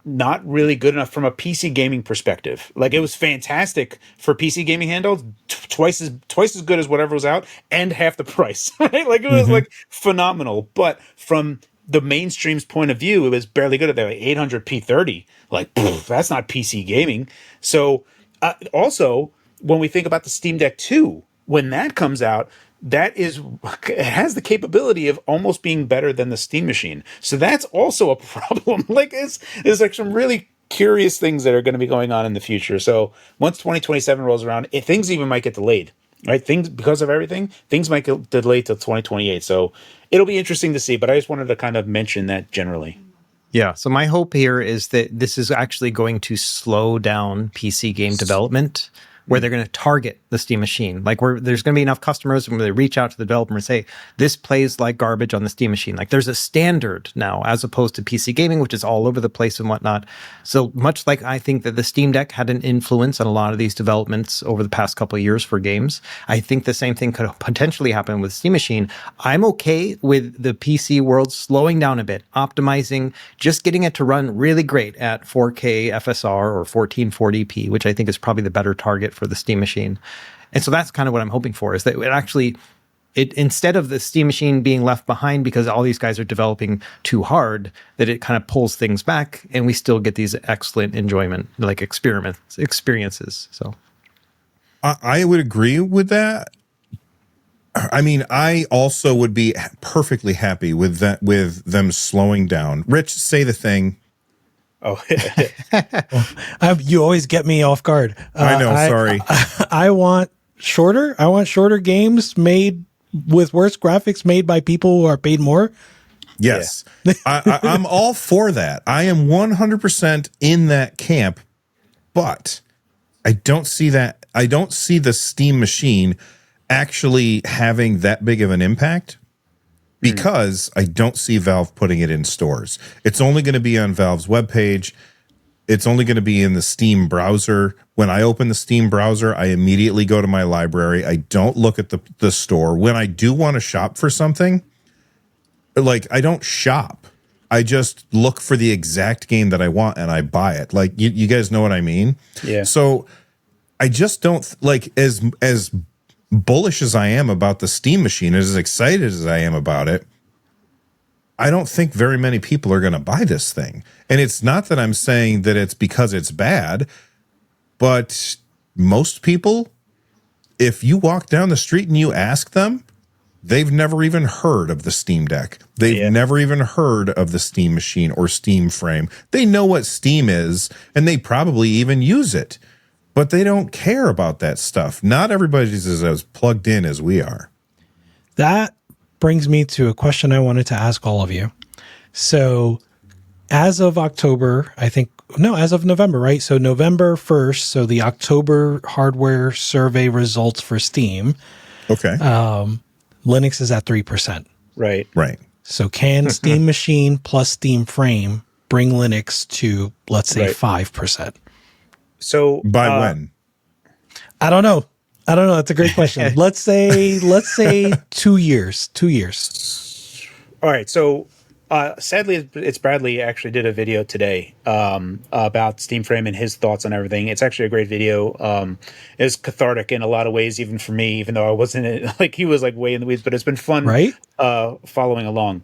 not really good enough from a PC gaming perspective. Like it was fantastic for PC gaming handhelds, twice as good as whatever was out, and half the price. Right? Like it was like phenomenal. But from the mainstream's point of view, it was barely good at that, like 800p30. Like that's not PC gaming. So also when we think about the Steam Deck 2, when that comes out, it has the capability of almost being better than the Steam Machine. So that's also a problem. Like there's like some really curious things that are going to be going on in the future. So once 2027 rolls around, things even might get delayed, right? Things, because of everything, things might get delayed till 2028. So it'll be interesting to see, but I just wanted to kind of mention that generally. Yeah. So my hope here is that this is actually going to slow down PC game development, where they're going to target the Steam machine. Like there's going to be enough customers when they reach out to the developer and say, this plays like garbage on the Steam machine. Like there's a standard now as opposed to PC gaming, which is all over the place and whatnot. So much like I think that the Steam Deck had an influence on a lot of these developments over the past couple of years for games, I think the same thing could potentially happen with Steam machine. I'm okay with the PC world slowing down a bit, optimizing, just getting it to run really great at 4K FSR or 1440p, which I think is probably the better target for the Steam machine. And so that's kind of what I'm hoping for, is that it instead of the Steam machine being left behind because all these guys are developing too hard, that it kind of pulls things back and we still get these excellent enjoyment, like experiences. So I would agree with that. I mean, I also would be perfectly happy with that, with them slowing down. Rich, say the thing. Oh, you always get me off guard. I know. Sorry. I want shorter. I want shorter games made with worse graphics, made by people who are paid more. Yes, yeah. I'm all for that. I am 100% in that camp, but I don't see that. I don't see the Steam machine actually having that big of an impact, because I don't see Valve putting it in stores. It's only going to be on Valve's webpage. It's only going to be in the Steam browser. When I open the Steam browser, I immediately go to my library. I don't look at the store. When I do want to shop for something, like, I don't shop. I just look for the exact game that I want and I buy it. Like, you guys know what I mean? Yeah. So I just don't, like, as bullish as I am about the Steam machine, as excited as I am about it, I don't think very many people are going to buy this thing. And it's not that I'm saying that it's because it's bad, but most people, if you walk down the street and you ask them, they've never even heard of the Steam Deck. They've never even heard of the Steam machine or Steam Frame. They know what Steam is, and they probably even use it, but they don't care about that stuff. Not everybody's as plugged in as we are. That brings me to a question I wanted to ask all of you. So as of October, as of November, right? So November 1st, so the October hardware survey results for Steam. Okay. Linux is at 3%. Right. So can Steam Machine plus Steam Frame bring Linux to, let's say, 5%? So by when? I don't know. That's a great question. let's say 2 years. 2 years. All right. So sadly, it's Bradley actually did a video today about Steam Frame and his thoughts on everything. It's actually a great video. It's cathartic in a lot of ways, even for me, even though I wasn't like he was like way in the weeds, but it's been fun, right? Following along.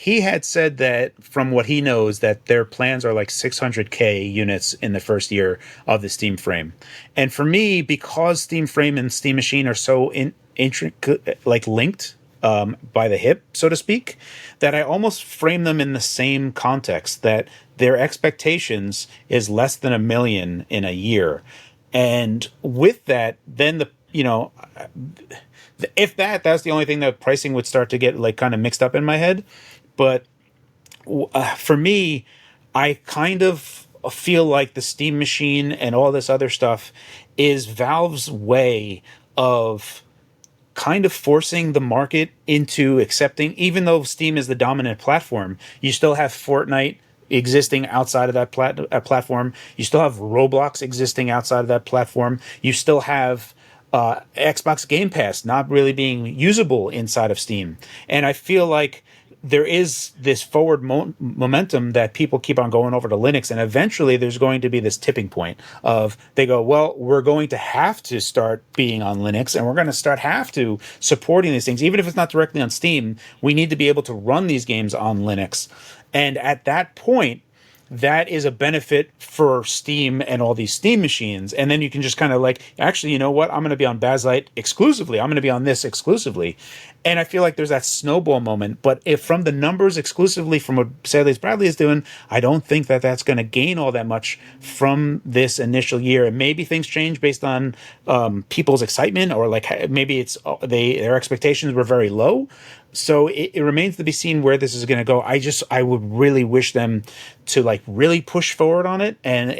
He had said that from what he knows that their plans are like 600K units in the first year of the Steam Frame. And for me, because Steam Frame and Steam Machine are so linked by the hip, so to speak, that I almost frame them in the same context, that their expectations is less than 1 million in a year. And with that, then if that's the only thing that pricing would start to get like kind of mixed up in my head. But for me, I kind of feel like the Steam machine and all this other stuff is Valve's way of kind of forcing the market into accepting, even though Steam is the dominant platform, you still have Fortnite existing outside of that platform. You still have Roblox existing outside of that platform. You still have Xbox Game Pass not really being usable inside of Steam. And I feel like there is this forward momentum that people keep on going over to Linux, and eventually there's going to be this tipping point of they go, well, we're going to have to start being on Linux, and we're going to have to supporting these things, even if it's not directly on Steam. We need to be able to run these games on Linux, and at that point, that is a benefit for Steam and all these Steam machines. And then you can just kind of like, actually, you know what? I'm going to be on Bazlight exclusively. I'm going to be on this exclusively. And I feel like there's that snowball moment. But if from the numbers exclusively from what sadly Bradley is doing, I don't think that that's going to gain all that much from this initial year. And maybe things change based on people's excitement, or like maybe it's their expectations were very low. So it remains to be seen where this is going to go. I would really wish them to like really push forward on it, and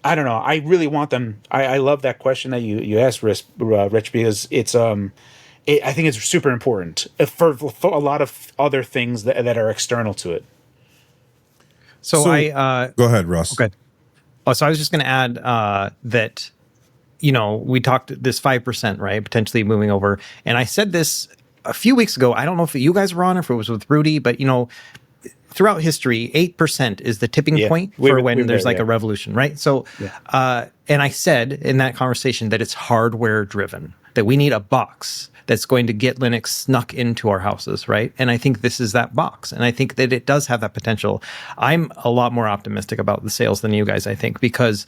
I don't know. I really want them. I love that question that you asked, Rich, because it's I think it's super important for a lot of other things that are external to it. So I go ahead, Russ. Okay. Oh, so I was just going to add that, we talked this 5%, right? Potentially moving over. And I said this a few weeks ago. I don't know if you guys were on or if it was with Rudy, but, throughout history, 8% is the tipping point for when there's a revolution, right? So, and I said in that conversation that it's hardware driven, that we need a box that's going to get Linux snuck into our houses, right? And I think this is that box. And I think that it does have that potential. I'm a lot more optimistic about the sales than you guys, I think, because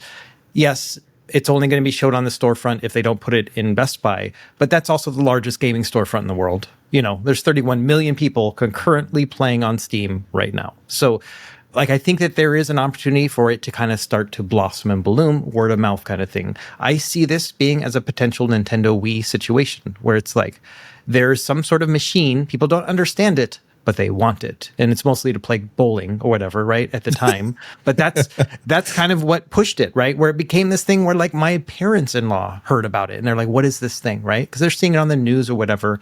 yes, it's only going to be showed on the storefront if they don't put it in Best Buy, but that's also the largest gaming storefront in the world. There's 31 million people concurrently playing on Steam right now. So I think that there is an opportunity for it to kind of start to blossom and bloom, word of mouth kind of thing. I see this being as a potential Nintendo Wii situation where it's there's some sort of machine, people don't understand it, but they want it. And it's mostly to play bowling or whatever, right, at the time. But that's kind of what pushed it, right? Where it became this thing where my parents-in-law heard about it and they're like, what is this thing, right? Because they're seeing it on the news or whatever.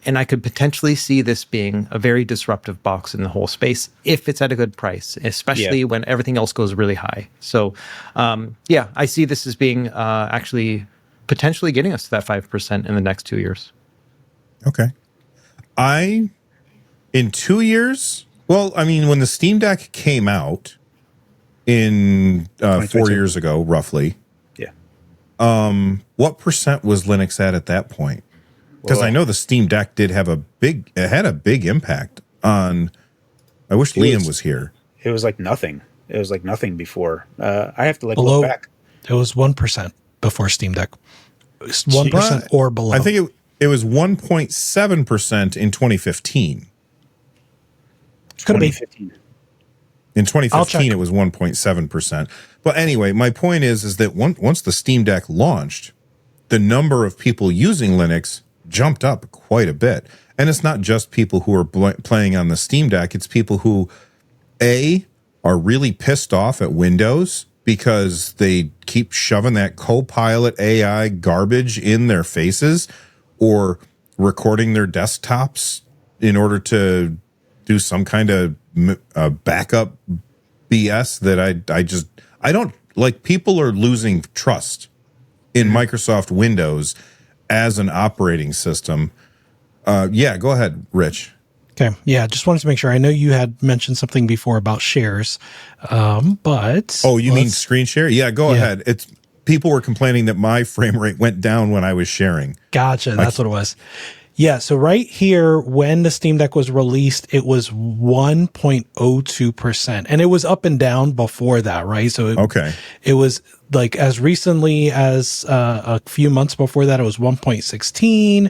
And I could potentially see this being a very disruptive box in the whole space if it's at a good price, especially when everything else goes really high. So, I see this as being actually potentially getting us to that 5% in the next 2 years. Okay. In 2 years, well, I mean, when the Steam Deck came out in 4 years ago, roughly, what percent was Linux at that point? Because I know the Steam Deck did have had a big impact on. I wish Liam was here. It was nothing. It was nothing before. I have to look back. It was 1% before Steam Deck. 1% or below. I think it was 1.7% in 2015. Could have been 2015. In 2015, it was 1.7%. But anyway, my point is that once the Steam Deck launched, the number of people using Linux jumped up quite a bit. And it's not just people who are playing on the Steam Deck. It's people who, are really pissed off at Windows because they keep shoving that Copilot AI garbage in their faces or recording their desktops in order to do some kind of backup BS that I don't like. People are losing trust in Microsoft Windows as an operating system. Go ahead, Rich. Okay. Yeah, just wanted to make sure. I know you had mentioned something before about shares, but... Oh, you mean screen share? Yeah, go ahead. It's people were complaining that my frame rate went down when I was sharing. Gotcha. That's what it was. Yeah, so right here, when the Steam Deck was released, it was 1.02%. And it was up and down before that, right? So it was as recently as a few months before that, it was 1.16,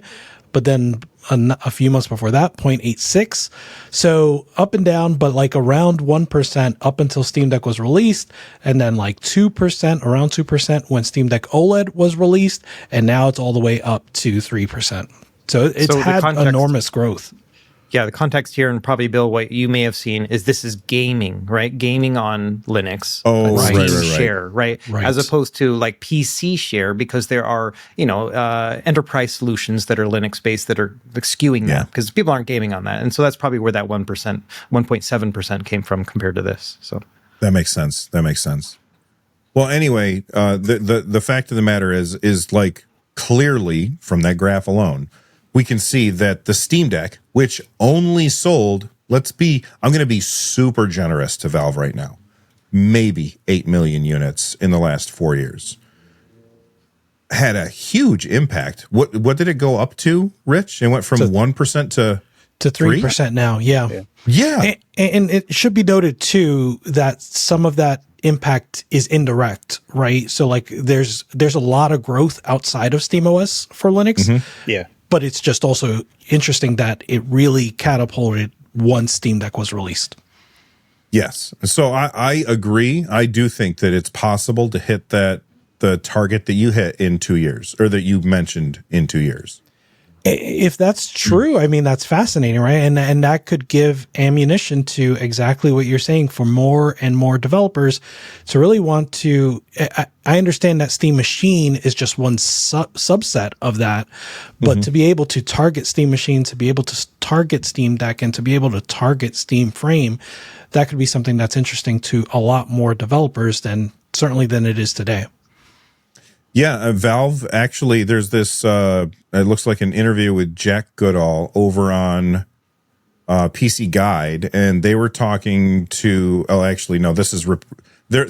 but then a few months before that, 0.86. So up and down, but around 1% up until Steam Deck was released. And then 2%, around 2% when Steam Deck OLED was released. And now it's all the way up to 3%. So it's had enormous growth. Yeah, the context here, and probably, Bill, what you may have seen is this is gaming, right? Gaming on Linux. Oh, right. Share, right? As opposed to PC share, because there are, enterprise solutions that are Linux-based that are skewing that, because people aren't gaming on that. And so that's probably where that 1%, 1.7% came from compared to this. So that makes sense. Well, anyway, the fact of the matter is clearly from that graph alone, we can see that the Steam Deck, which only sold, I'm going to be super generous to Valve right now, maybe 8 million units in the last 4 years, had a huge impact. What did it go up to, Rich? It went from 1% to 3% now. Yeah. And it should be noted too that some of that impact is indirect, right? So there's a lot of growth outside of SteamOS for Linux. Mm-hmm. Yeah. But it's just also interesting that it really catapulted once Steam Deck was released. Yes. So I agree. I do think that it's possible to hit the target that you hit in 2 years, or that you mentioned in 2 years. If that's true, I mean, that's fascinating, right? And that could give ammunition to exactly what you're saying for more and more developers to really want to. I understand that Steam Machine is just one subset of that, but to be able to target Steam Machine, to be able to target Steam Deck, and to be able to target Steam Frame, that could be something that's interesting to a lot more developers than it is today. Yeah, Valve actually, there's this, it looks like an interview with Jack Goodall over on PC Guide, and they were talking to, this is,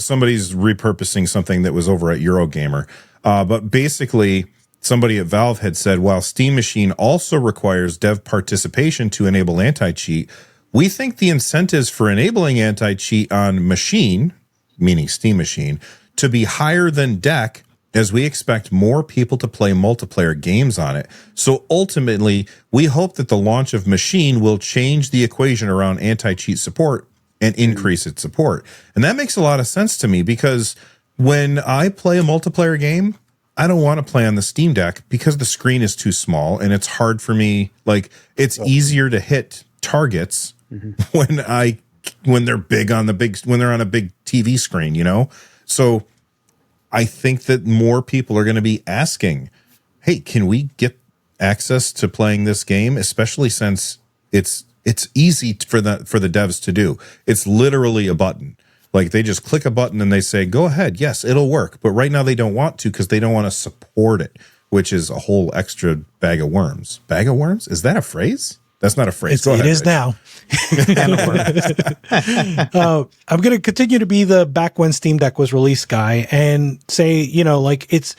somebody's repurposing something that was over at Eurogamer. But basically, somebody at Valve had said, while Steam Machine also requires dev participation to enable anti-cheat, we think the incentives for enabling anti-cheat on Machine, meaning Steam Machine, to be higher than Deck, as we expect more people to play multiplayer games on it. So ultimately, we hope that the launch of Machine will change the equation around anti-cheat support and increase its support. And that makes a lot of sense to me, because when I play a multiplayer game, I don't want to play on the Steam Deck because the screen is too small and it's hard for me. Like, it's easier to hit targets when they're big on when they're on a big TV screen, you know? So I think that more people are going to be asking, hey, can we get access to playing this game? Especially since it's easy for the devs to do. It's literally a button. Like, they just click a button and they say, go ahead. Yes, it'll work. But right now they don't want to, because they don't want to support it, which is a whole extra bag of worms. Bag of worms? Is that a phrase? That's not a phrase. It is now. I'm going to continue to be the back when Steam Deck was released guy and say, it's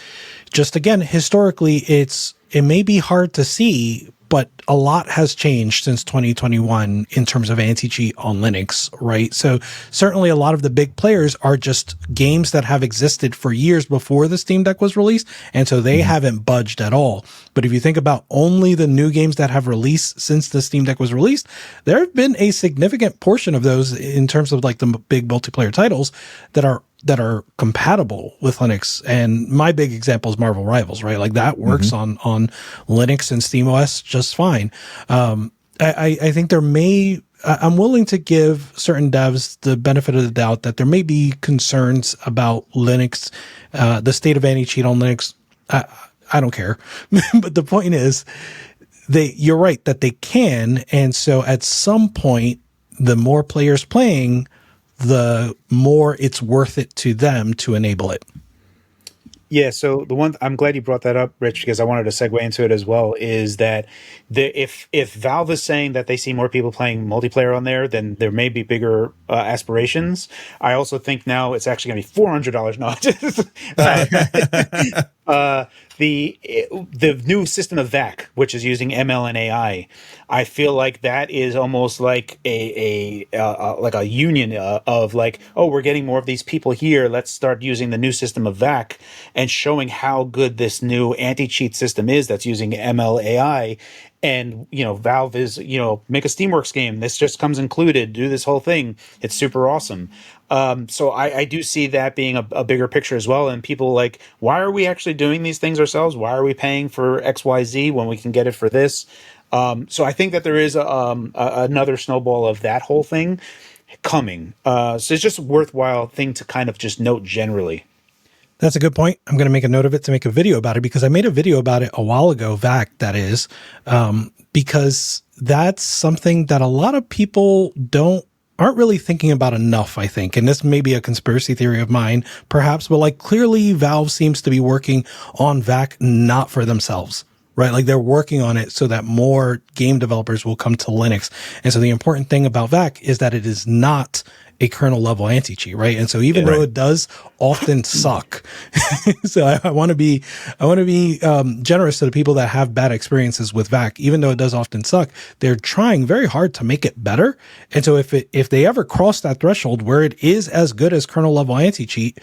just, again, historically, it may be hard to see, but a lot has changed since 2021 in terms of anti-cheat on Linux, right? So certainly a lot of the big players are just games that have existed for years before the Steam Deck was released, and so they haven't budged at all. But if you think about only the new games that have released since the Steam Deck was released, there have been a significant portion of those in terms of like the big multiplayer titles that are compatible with Linux. And my big example is Marvel Rivals, right? Like, that works on Linux and SteamOS just fine. I think I'm willing to give certain devs the benefit of the doubt that there may be concerns about Linux, the state of anti-cheat on Linux. I don't care. But the point is, you're right that they can. And so at some point, the more players playing, the more it's worth it to them to enable it. Yeah, so I'm glad you brought that up, Rich, because I wanted to segue into it as well, is that if Valve is saying that they see more people playing multiplayer on there, then there may be bigger aspirations. I also think now it's actually going to be $400. No, the new system of VAC, which is using ML and AI, I feel like that is almost like a union of like, oh, we're getting more of these people here. Let's start using the new system of VAC and showing how good this new anti-cheat system is that's using ML AI. And, Valve is, make a Steamworks game. This just comes included. Do this whole thing. It's super awesome. So I do see that being a bigger picture as well. And people like, why are we actually doing these things ourselves? Why are we paying for XYZ when we can get it for this? So I think that there is another snowball of that whole thing coming. So it's just a worthwhile thing to kind of just note generally. That's a good point. I'm going to make a note of it to make a video about it, because I made a video about it a while ago, VAC, that is, because that's something that a lot of people aren't really thinking about enough, I think. And this may be a conspiracy theory of mine, perhaps, but like, clearly Valve seems to be working on VAC not for themselves, right? Like, they're working on it so that more game developers will come to Linux. And so the important thing about VAC is that it is not a kernel level anti-cheat, right? And so even though it does often suck, so I want to be generous to the people that have bad experiences with VAC. Even though it does often suck, they're trying very hard to make it better. And so if they ever cross that threshold where it is as good as kernel level anti-cheat,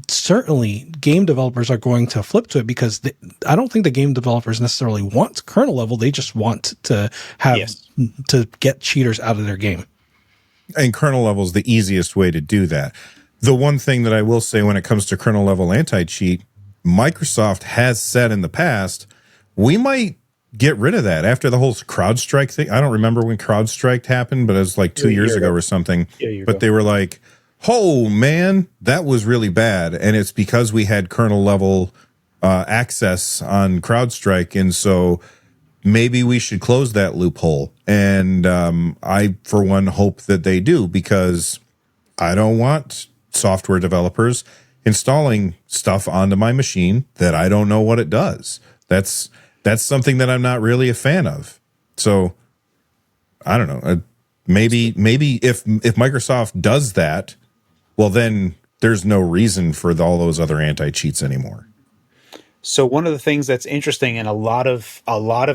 certainly game developers are going to flip to it, because I don't think the game developers necessarily want kernel level. They just want to have to get cheaters out of their game. And kernel level is the easiest way to do that. The one thing that I will say when it comes to kernel level anti-cheat, Microsoft has said in the past, we might get rid of that after the whole CrowdStrike thing. I don't remember when CrowdStrike happened, but it was like 2 years ago or something. But they were like, oh man, that was really bad. And it's because we had kernel level access on CrowdStrike. And so maybe we should close that loophole. And I, for one, hope that they do, because I don't want software developers installing stuff onto my machine that I don't know what it does. That's something that I'm not really a fan of. So I don't know. Maybe if Microsoft does that, well, then there's no reason for all those other anti-cheats anymore. So one of the things that's interesting, and a lot of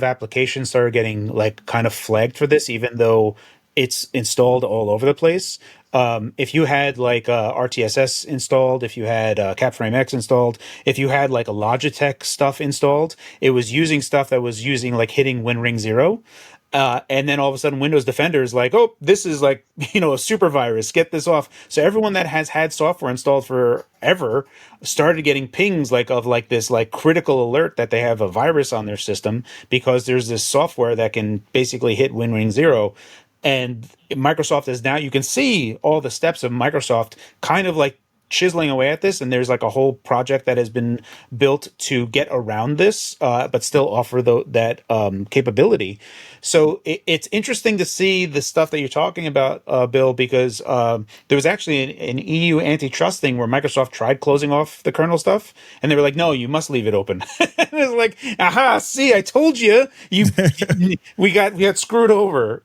applications started getting like kind of flagged for this, even though it's installed all over the place. If you had like RTSS installed, if you had CapFrameX installed, if you had like a Logitech stuff installed, it was using stuff that was using like hitting WinRing 0. And then all of a sudden Windows Defender is like, oh, this is like, a super virus, get this off. So everyone that has had software installed forever started getting pings of this like critical alert that they have a virus on their system, because there's this software that can basically hit WinRing 0. And Microsoft is now, you can see all the steps of Microsoft kind of like chiseling away at this, and there's like a whole project that has been built to get around this, but still offer that capability. So it's interesting to see the stuff that you're talking about, Bill, because there was actually an EU antitrust thing where Microsoft tried closing off the kernel stuff, and they were like, "No, you must leave it open." And it's like, "Aha! See, I told you. We got screwed over."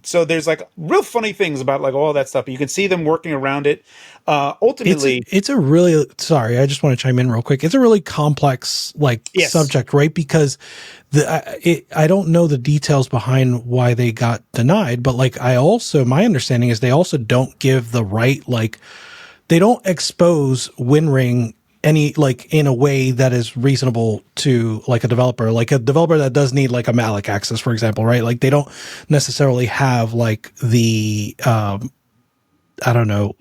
So there's like real funny things about like all that stuff, but you can see them working around it. Ultimately, it's a really, sorry, I just want to chime in real quick. It's a really complex subject, right? Because I don't know the details behind why they got denied, but my understanding is they also don't give the right, they don't expose WinRing in a way that is reasonable to a developer that does need a malloc access, for example, right? Like they don't necessarily have the, I don't know,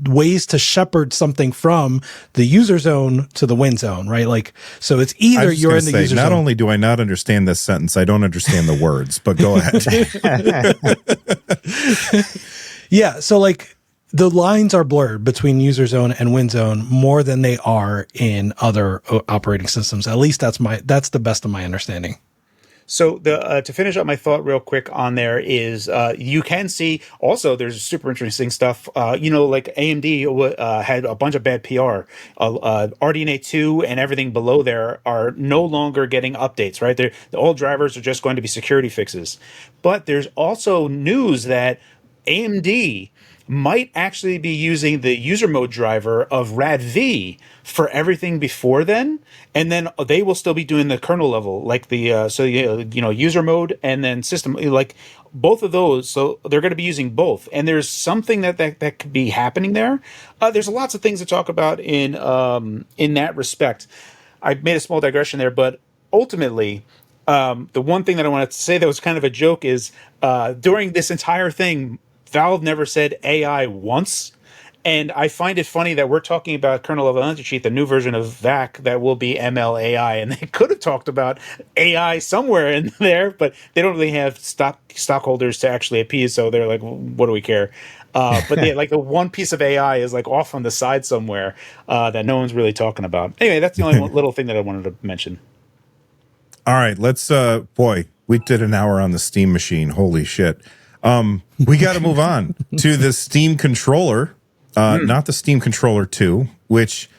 ways to shepherd something from the user zone to the win zone, right? So it's either you're in the user zone. Not only do I not understand this sentence, I don't understand the words, but go ahead. Yeah. So the lines are blurred between user zone and win zone more than they are in other operating systems. At least that's the best of my understanding. So to finish up my thought real quick on there is you can see also there's super interesting stuff. Like AMD had a bunch of bad PR. RDNA 2 and everything below there are no longer getting updates, right? The old drivers are just going to be security fixes. But there's also news that AMD might actually be using the user mode driver of RADV for everything before then, and then they will still be doing the kernel level, like the user mode and then system, like both of those. So they're going to be using both, and there's something that could be happening there. There's lots of things to talk about in that respect. I made a small digression there, but ultimately, the one thing that I wanted to say that was kind of a joke is during this entire thing, Valve never said AI once. And I find it funny that we're talking about kernel level anti-cheat, the new version of VAC that will be ML AI, and they could have talked about AI somewhere in there, but they don't really have stockholders to actually appease, so they're like, what do we care? But the one piece of AI is off on the side somewhere that no one's really talking about. Anyway, that's the only little thing that I wanted to mention. All right, let's we did an hour on the Steam machine. Holy shit. We got to move on to the Steam controller, not the Steam controller 2, which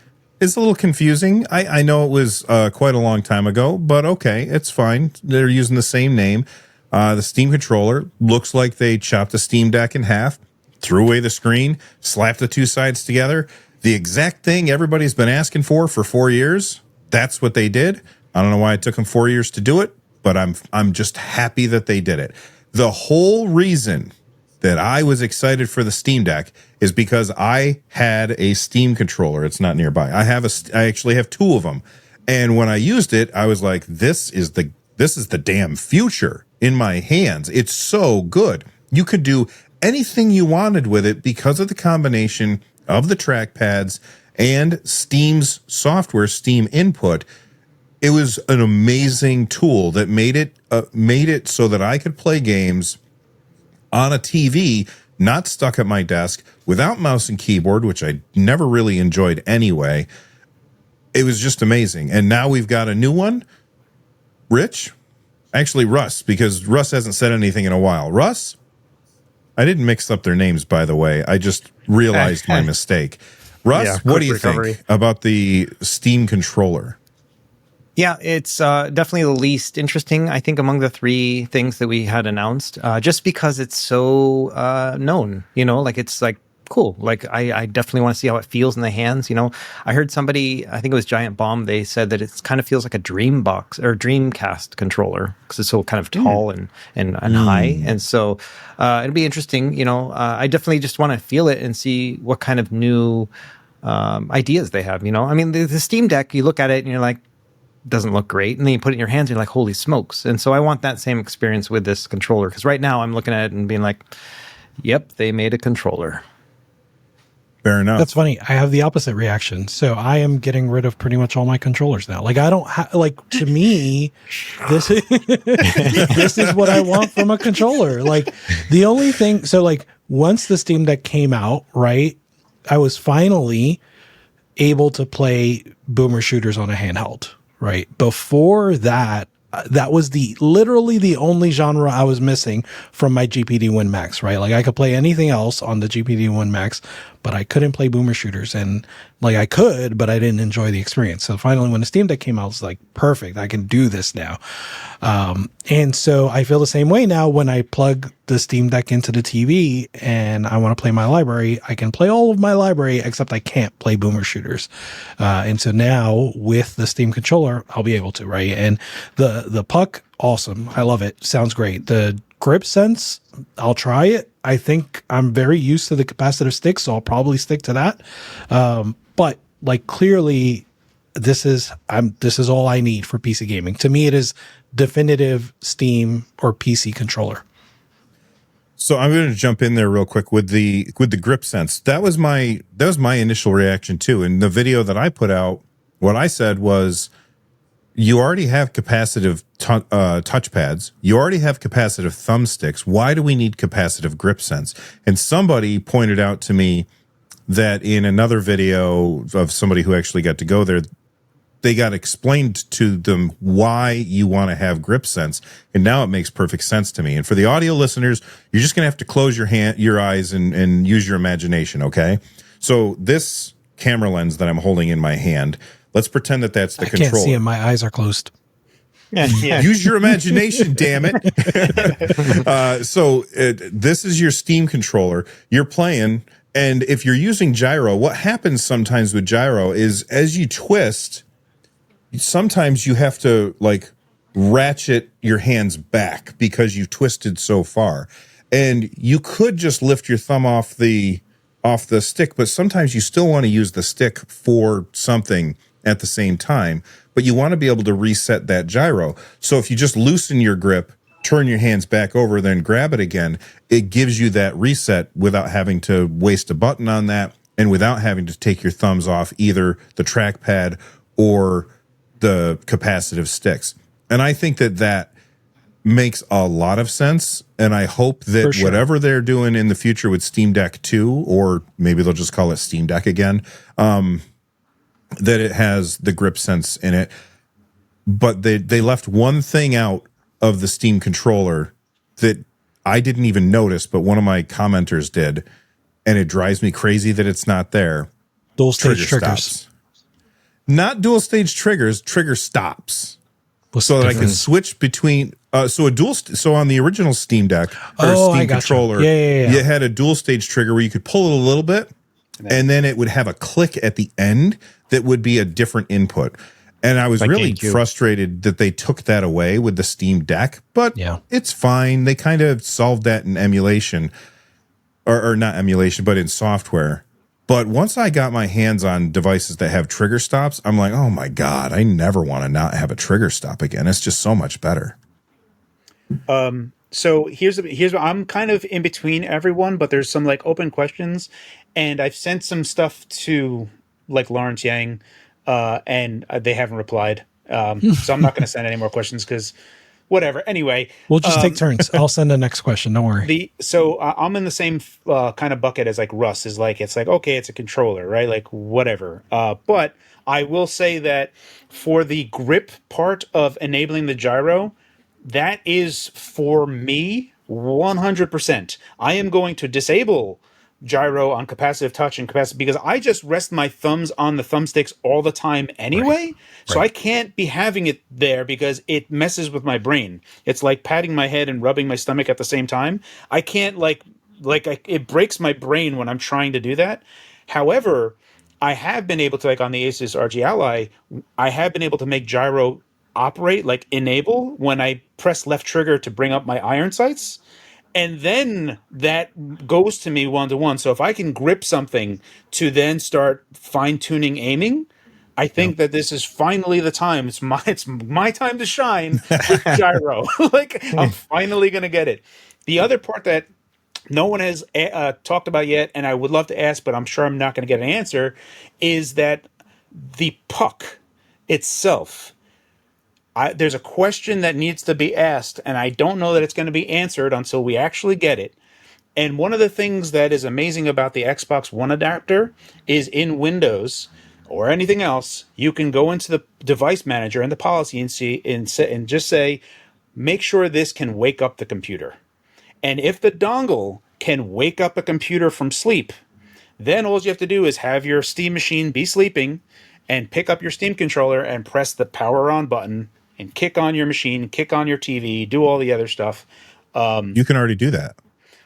is a little confusing. I know it was quite a long time ago, but okay, it's fine. They're using the same name. The Steam controller looks like they chopped the Steam Deck in half, threw away the screen, slapped the two sides together. The exact thing everybody's been asking for 4 years. That's what they did. I don't know why it took them 4 years to do it, but I'm just happy that they did it. The whole reason that I was excited for the Steam Deck is because I had a Steam controller. It's not nearby. I actually have two of them. And when I used it, I was like, this is the damn future in my hands. It's so good. You could do anything you wanted with it because of the combination of the trackpads and Steam's software, Steam Input. it was an amazing tool that made it so that I could play games on a TV, not stuck at my desk, without mouse and keyboard, which I never really enjoyed anyway. It was just amazing. And now we've got a new one. Rich? Actually, Russ, because Russ hasn't said anything in a while. Russ? I didn't mix up their names, by the way. I just realized my mistake. Russ, what do you think about the Steam controller? Yeah, it's definitely the least interesting, I think, among the three things that we had announced, just because it's so known, like it's like cool. Like I definitely want to see how it feels in the hands. I heard somebody, I think it was Giant Bomb, they said that it kind of feels like a Dreambox or Dreamcast controller because it's so kind of tall and high. And so it'll be interesting. I definitely just want to feel it and see what kind of new ideas they have. I mean, the Steam Deck, you look at it and you're like, doesn't look great, and then you put it in your hands and you're like, holy smokes. And so I want that same experience with this controller, because right now I'm looking at it and being like, yep, they made a controller. Fair enough. That's funny. I have the opposite reaction. So I am getting rid of pretty much all my controllers now. Like I don't to me, this is, this is what I want from a controller. Like the only thing, so like once the Steam Deck came out, right, I was finally able to play boomer shooters on a handheld. Right. Before that, that was literally the only genre I was missing from my GPD Win Max, right? Like I could play anything else on the GPD Win Max, but I couldn't play boomer shooters. And like I could, but I didn't enjoy the experience. So finally, when the Steam Deck came out, I was like, perfect, I can do this now. And so I feel the same way now when I plug the Steam Deck into the TV and I want to play my library. I can play all of my library, except I can't play boomer shooters. And so now with the Steam controller, I'll be able to, right? And the puck, awesome. I love it. Sounds great. The grip sense, I'll try it. I think I'm very used to the capacitive stick, so I'll probably stick to that. But like clearly, this is all I need for PC gaming. To me, it is definitive Steam or PC controller. So I'm going to jump in there real quick with the grip sense. That was my initial reaction too. In the video that I put out, what I said was, you already have capacitive touchpads. You already have capacitive thumbsticks. Why do we need capacitive grip sense? And somebody pointed out to me that in another video of somebody who actually got to go there, they got explained to them why you want to have grip sense. And now it makes perfect sense to me. And for the audio listeners, you're just going to have to close your eyes and use your imagination, okay? So this camera lens that I'm holding in my hand, let's pretend that that's the controller. I can't see it. My eyes are closed. Use your imagination, damn it. This is your Steam controller. You're playing, and if you're using gyro, what happens sometimes with gyro is as you twist, sometimes you have to like ratchet your hands back because you've twisted so far. And you could just lift your thumb off the stick, but sometimes you still want to use the stick for something at the same time, but you want to be able to reset that gyro. So if you just loosen your grip, turn your hands back over, then grab it again, it gives you that reset without having to waste a button on that and without having to take your thumbs off either the trackpad or the capacitive sticks. And I think that makes a lot of sense. And I hope that whatever they're doing in the future with Steam Deck 2, or maybe they'll just call it Steam Deck again, that it has the grip sense in it. But they left one thing out of the Steam controller that I didn't even notice, but one of my commenters did, and it drives me crazy that it's not there. Dual stage triggers. Stops. Not dual stage triggers, trigger stops. What's so that I can switch between so on the original Steam Deck or Steam controller, you had a dual stage trigger where you could pull it a little bit and then it would have a click at the end that would be a different input. And I was really frustrated that they took that away with the Steam Deck, but it's fine. They kind of solved that in emulation, or not emulation, but in software. But once I got my hands on devices that have trigger stops, I'm like, oh my God, I never want to not have a trigger stop again. It's just so much better. So here's what I'm kind of in between everyone, but there's some like open questions, and I've sent some stuff to like Lawrence Yang, and they haven't replied. So I'm not going to send any more questions because whatever. Anyway, We'll just take turns. I'll send the next question. Don't worry. I'm in the same kind of bucket as like Russ is like, it's like, okay, it's a controller, right? Like whatever. But I will say that for the grip part of enabling the gyro, that is for me 100%. I am going to disable gyro on capacitive touch and capacitive because I just rest my thumbs on the thumbsticks all the time anyway. So I can't be having it there because it messes with my brain. It's like patting my head and rubbing my stomach at the same time. I can't it breaks my brain when I'm trying to do that. However, I have been able to, like on the Asus RG Ally, I have been able to make gyro operate, like enable, when I press left trigger to bring up my iron sights. And then that goes to me one-to-one. So if I can grip something to then start fine-tuning aiming, I think that this is finally the time. It's my time to shine with gyro. Like I'm finally gonna get it. The other part that no one has talked about yet, and I would love to ask, but I'm sure I'm not going to get an answer, is that the puck itself. There's a question that needs to be asked, and I don't know that it's going to be answered until we actually get it. And one of the things that is amazing about the Xbox One adapter is in Windows or anything else, you can go into the device manager and the policy and just say, make sure this can wake up the computer. And if the dongle can wake up a computer from sleep, then all you have to do is have your Steam machine be sleeping and pick up your Steam controller and press the power on button and kick on your machine, kick on your TV, do all the other stuff. You can already do that.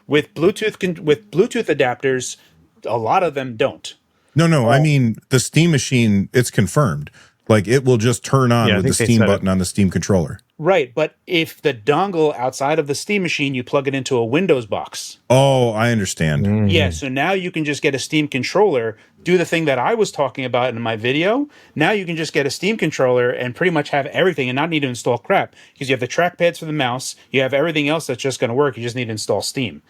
With Bluetooth adapters, a lot of them don't. No, I mean the Steam machine, it's confirmed. Like it will just turn on with the Steam button on the Steam controller. Right, but if the dongle outside of the Steam machine, you plug it into a Windows box. Oh, I understand. Yeah, so now you can just get a Steam controller, do the thing that I was talking about in my video. Now you can just get a Steam controller and pretty much have everything and not need to install crap because you have the trackpads for the mouse, you have everything else that's just going to work. You just need to install Steam.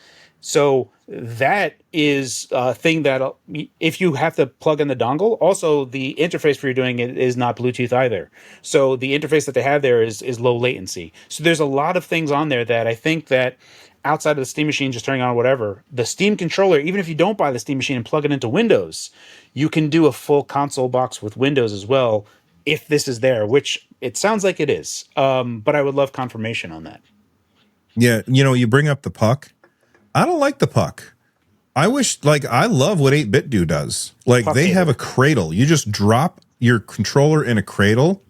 So that is a thing that if you have to plug in the dongle, also the interface for you doing it is not Bluetooth either. So the interface that they have there is low latency. So there's a lot of things on there that I think that outside of the Steam machine just turning on whatever, the Steam controller, even if you don't buy the Steam machine and plug it into Windows, you can do a full console box with Windows as well if this is there, which it sounds like it is. But I would love confirmation on that. Yeah, you bring up the puck. I don't like the puck. I wish, I love what 8BitDo does. Like, they have a cradle. You just drop your controller in a cradle.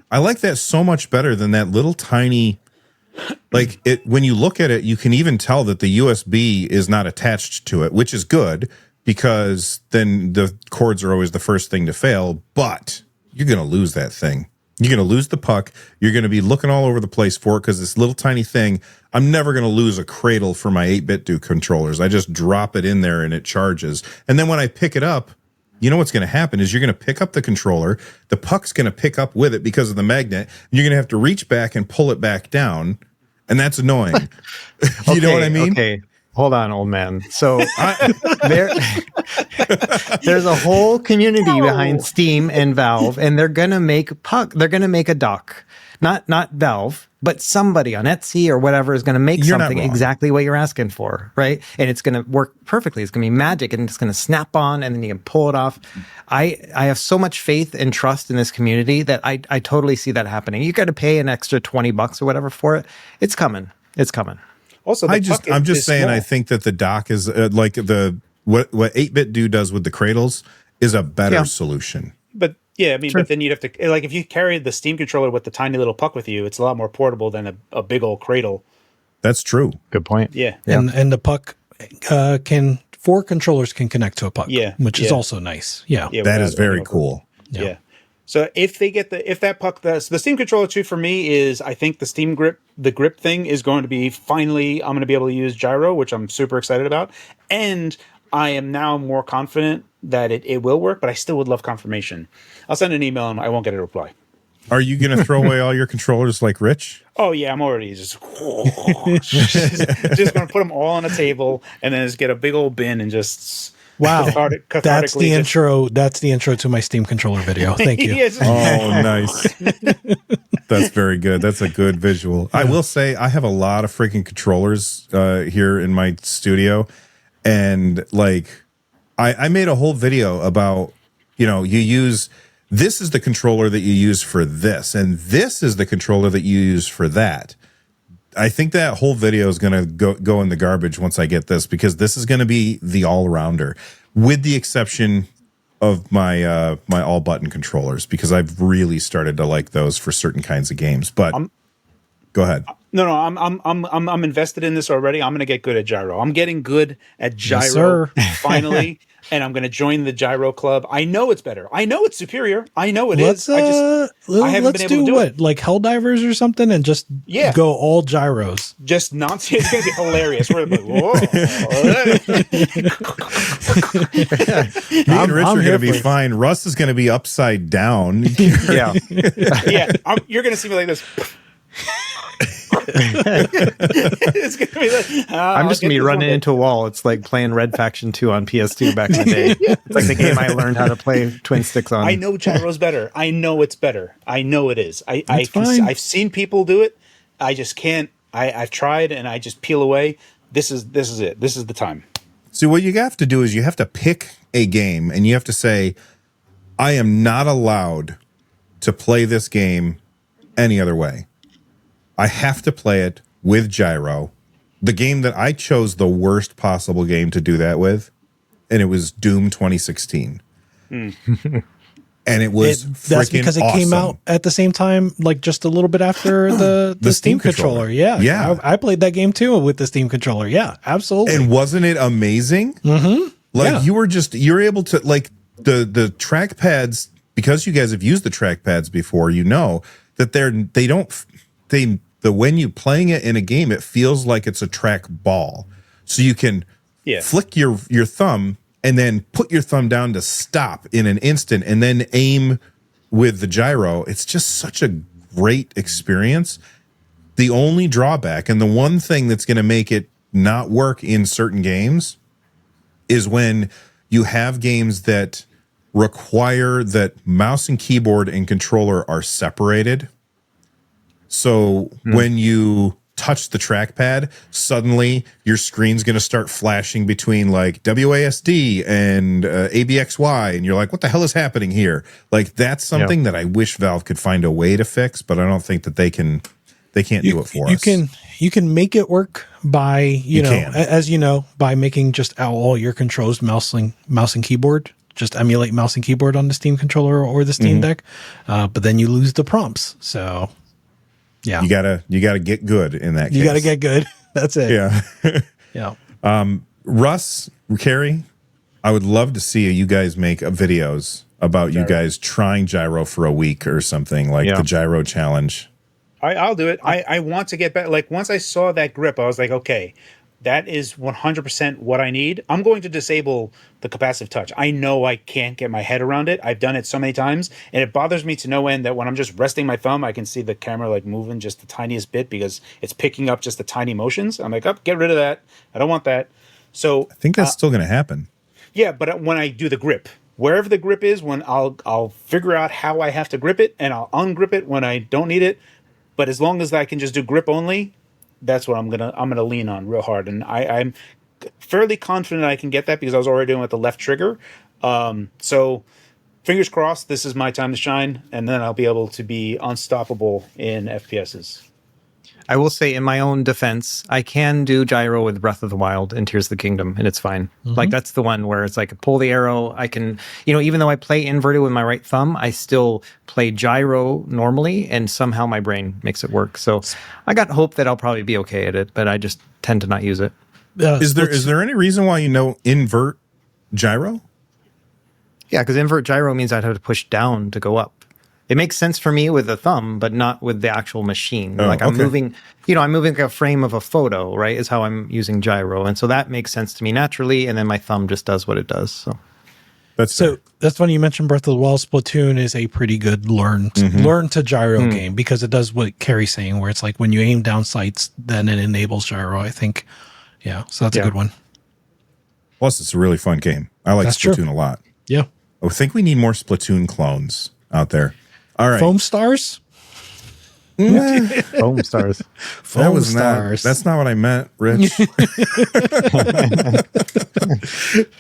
I like that so much better than that little tiny, when you look at it, you can even tell that the USB is not attached to it, which is good because then the cords are always the first thing to fail, but you're going to lose that thing. You're going to lose the puck. You're going to be looking all over the place for it because this little tiny thing. I'm never going to lose a cradle for my 8BitDo controllers. I just drop it in there and it charges. And then when I pick it up, you know what's going to happen is you're going to pick up the controller. The puck's going to pick up with it because of the magnet. You're going to have to reach back and pull it back down. And that's annoying. You know what I mean? Okay. Hold on, old man. So there's a whole community behind Steam and Valve, and they're gonna make puck. They're gonna make a dock, not Valve, but somebody on Etsy or whatever is gonna make something exactly what you're asking for, right? And it's gonna work perfectly. It's gonna be magic, and it's gonna snap on, and then you can pull it off. I have so much faith and trust in this community that I totally see that happening. You got to pay an extra $20 or whatever for it. It's coming. It's coming. Also, I'm just saying, small. I think that the dock is what 8BitDo does with the cradles is a better solution. But yeah, I mean, but then you'd have to if you carry the Steam controller with the tiny little puck with you, it's a lot more portable than a big old cradle. That's true. Good point. Yeah, and the puck four controllers can connect to a puck. Yeah, which is also nice. Yeah, that is very cool. Yeah. So if they get that puck, the Steam controller too for me is I think the grip thing is going to be finally I'm going to be able to use gyro, which I'm super excited about, and I am now more confident that it will work. But I still would love confirmation. I'll send an email and I won't get a reply. Are you going to throw away all your controllers like Rich? Oh yeah, I'm already just going to put them all on a table and then just get a big old bin and just. Wow. cathartically That's the just- intro. That's the intro to my Steam controller video. Thank you. Yes. Oh, nice. That's very good. That's a good visual. I will say I have a lot of freaking controllers here in my studio. And like, I made a whole video about, this is the controller that you use for this, and this is the controller that you use for that. I think that whole video is going to go in the garbage once I get this, because this is going to be the all-rounder, with the exception of my my all-button controllers, because I've really started to like those for certain kinds of games. But go ahead. No, I'm invested in this already. I'm going to get good at gyro. I'm getting good at gyro Yes, sir. finally, and I'm going to join the gyro club. I know it's better. I know it's superior. I know it is. I haven't let's been able to do what, it. like Helldivers or something, and just go all gyros. Just not. It's going to be hilarious. We're like, whoa. Me and Rich I'm are here going to be for it. fine. Russ is going to be upside down. Yeah. Yeah, you're going to see me like this. It's gonna be like, I'm just me running into a wall. It's like playing Red Faction 2 on PS2 back in the day. It's like the game I learned how to play twin sticks on. I know gyro's better. I know it's better. I know it is. fine. I've seen people do it. I just can't. I've tried and I just peel away. This is it. This is the time. See, what you have to do is you have to pick a game and you have to say, I am not allowed to play this game any other way. I have to play it with gyro. The game that I chose, the worst possible game to do that with, and it was Doom 2016. And it was That's freaking because it came out at the same time, like just a little bit after the Steam controller. Yeah. Yeah. I played that game too with the Steam controller. Yeah, absolutely. And wasn't it amazing? Mm-hmm. Like you're able to, like, the trackpads, because you guys have used the trackpads before, you know that when you playing it in a game, it feels like it's a track ball. So you can flick your thumb and then put your thumb down to stop in an instant and then aim with the gyro. It's just such a great experience. The only drawback, and the one thing that's going to make it not work in certain games, is when you have games that require that mouse and keyboard and controller are separated. So when you touch the trackpad, suddenly your screen's going to start flashing between like WASD and ABXY, and you're like, what the hell is happening here? Like, that's something that I wish Valve could find a way to fix, but I don't think that they can't do it for us. You can make it work by, you know, as you know, by making just all your controls mouse and keyboard. Just emulate mouse and keyboard on the Steam controller or the Steam Deck, but then you lose the prompts. So, yeah, you gotta get good in that case. You gotta get good. That's it. Yeah. Yeah. Russ, Carrie, I would love to see you guys make videos about you guys trying gyro for a week or something, like the gyro challenge. I'll do it. I want to get back. Like, once I saw that grip, I was like, okay, that is 100% what I need. I'm going to disable the capacitive touch. I know I can't get my head around it. I've done it so many times, and it bothers me to no end that when I'm just resting my thumb, I can see the camera like moving just the tiniest bit because it's picking up just the tiny motions. I'm like, get rid of that. I don't want that. So I think that's still going to happen. Yeah, but when I do the grip, wherever the grip is, when I'll figure out how I have to grip it, and I'll ungrip it when I don't need it. But as long as I can just do grip only, that's what I'm gonna lean on real hard, and I'm fairly confident I can get that because I was already doing it with the left trigger. So fingers crossed, this is my time to shine, and then I'll be able to be unstoppable in FPSs. I will say, in my own defense, I can do gyro with Breath of the Wild and Tears of the Kingdom, and it's fine. Like, that's the one where it's like, pull the arrow. I can, even though I play inverted with my right thumb, I still play gyro normally, and somehow my brain makes it work. So I got hope that I'll probably be okay at it, but I just tend to not use it. Is there any reason why invert gyro? Yeah, because invert gyro means I'd have to push down to go up. It makes sense for me with the thumb, but not with the actual machine. I'm moving, I'm moving like a frame of a photo, right? Is how I'm using gyro. And so that makes sense to me naturally. And then my thumb just does what it does. So that's funny you mentioned Breath of the Wild. Splatoon is a pretty good learn to gyro game because it does what Carrie's saying, where it's like when you aim down sights, then it enables gyro, I think. Yeah. So that's a good one. Plus, it's a really fun game. I like That's Splatoon true. a lot. Yeah. I think we need more Splatoon clones out there. All right. Foam stars? Foam stars. Foam stars. That's not what I meant, Rich.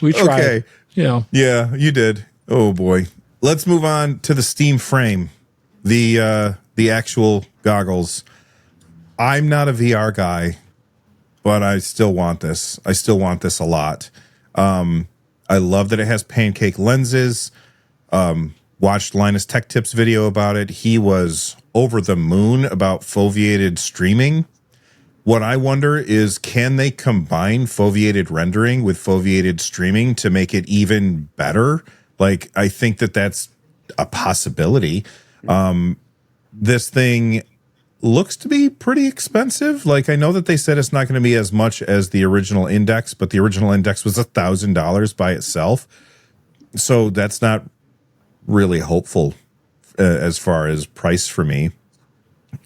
We tried. Okay. Yeah. Yeah, you did. Oh boy. Let's move on to the Steam Frame, the actual goggles. I'm not a VR guy, but I still want this. I still want this a lot. I love that it has pancake lenses. Watched Linus Tech Tips video about it. He was over the moon about foveated streaming. What I wonder is, can they combine foveated rendering with foveated streaming to make it even better? Like, I think that that's a possibility. This thing looks to be pretty expensive. Like, I know that they said it's not going to be as much as the original Index, but the original Index was $1,000 by itself. So that's not really hopeful as far as price for me.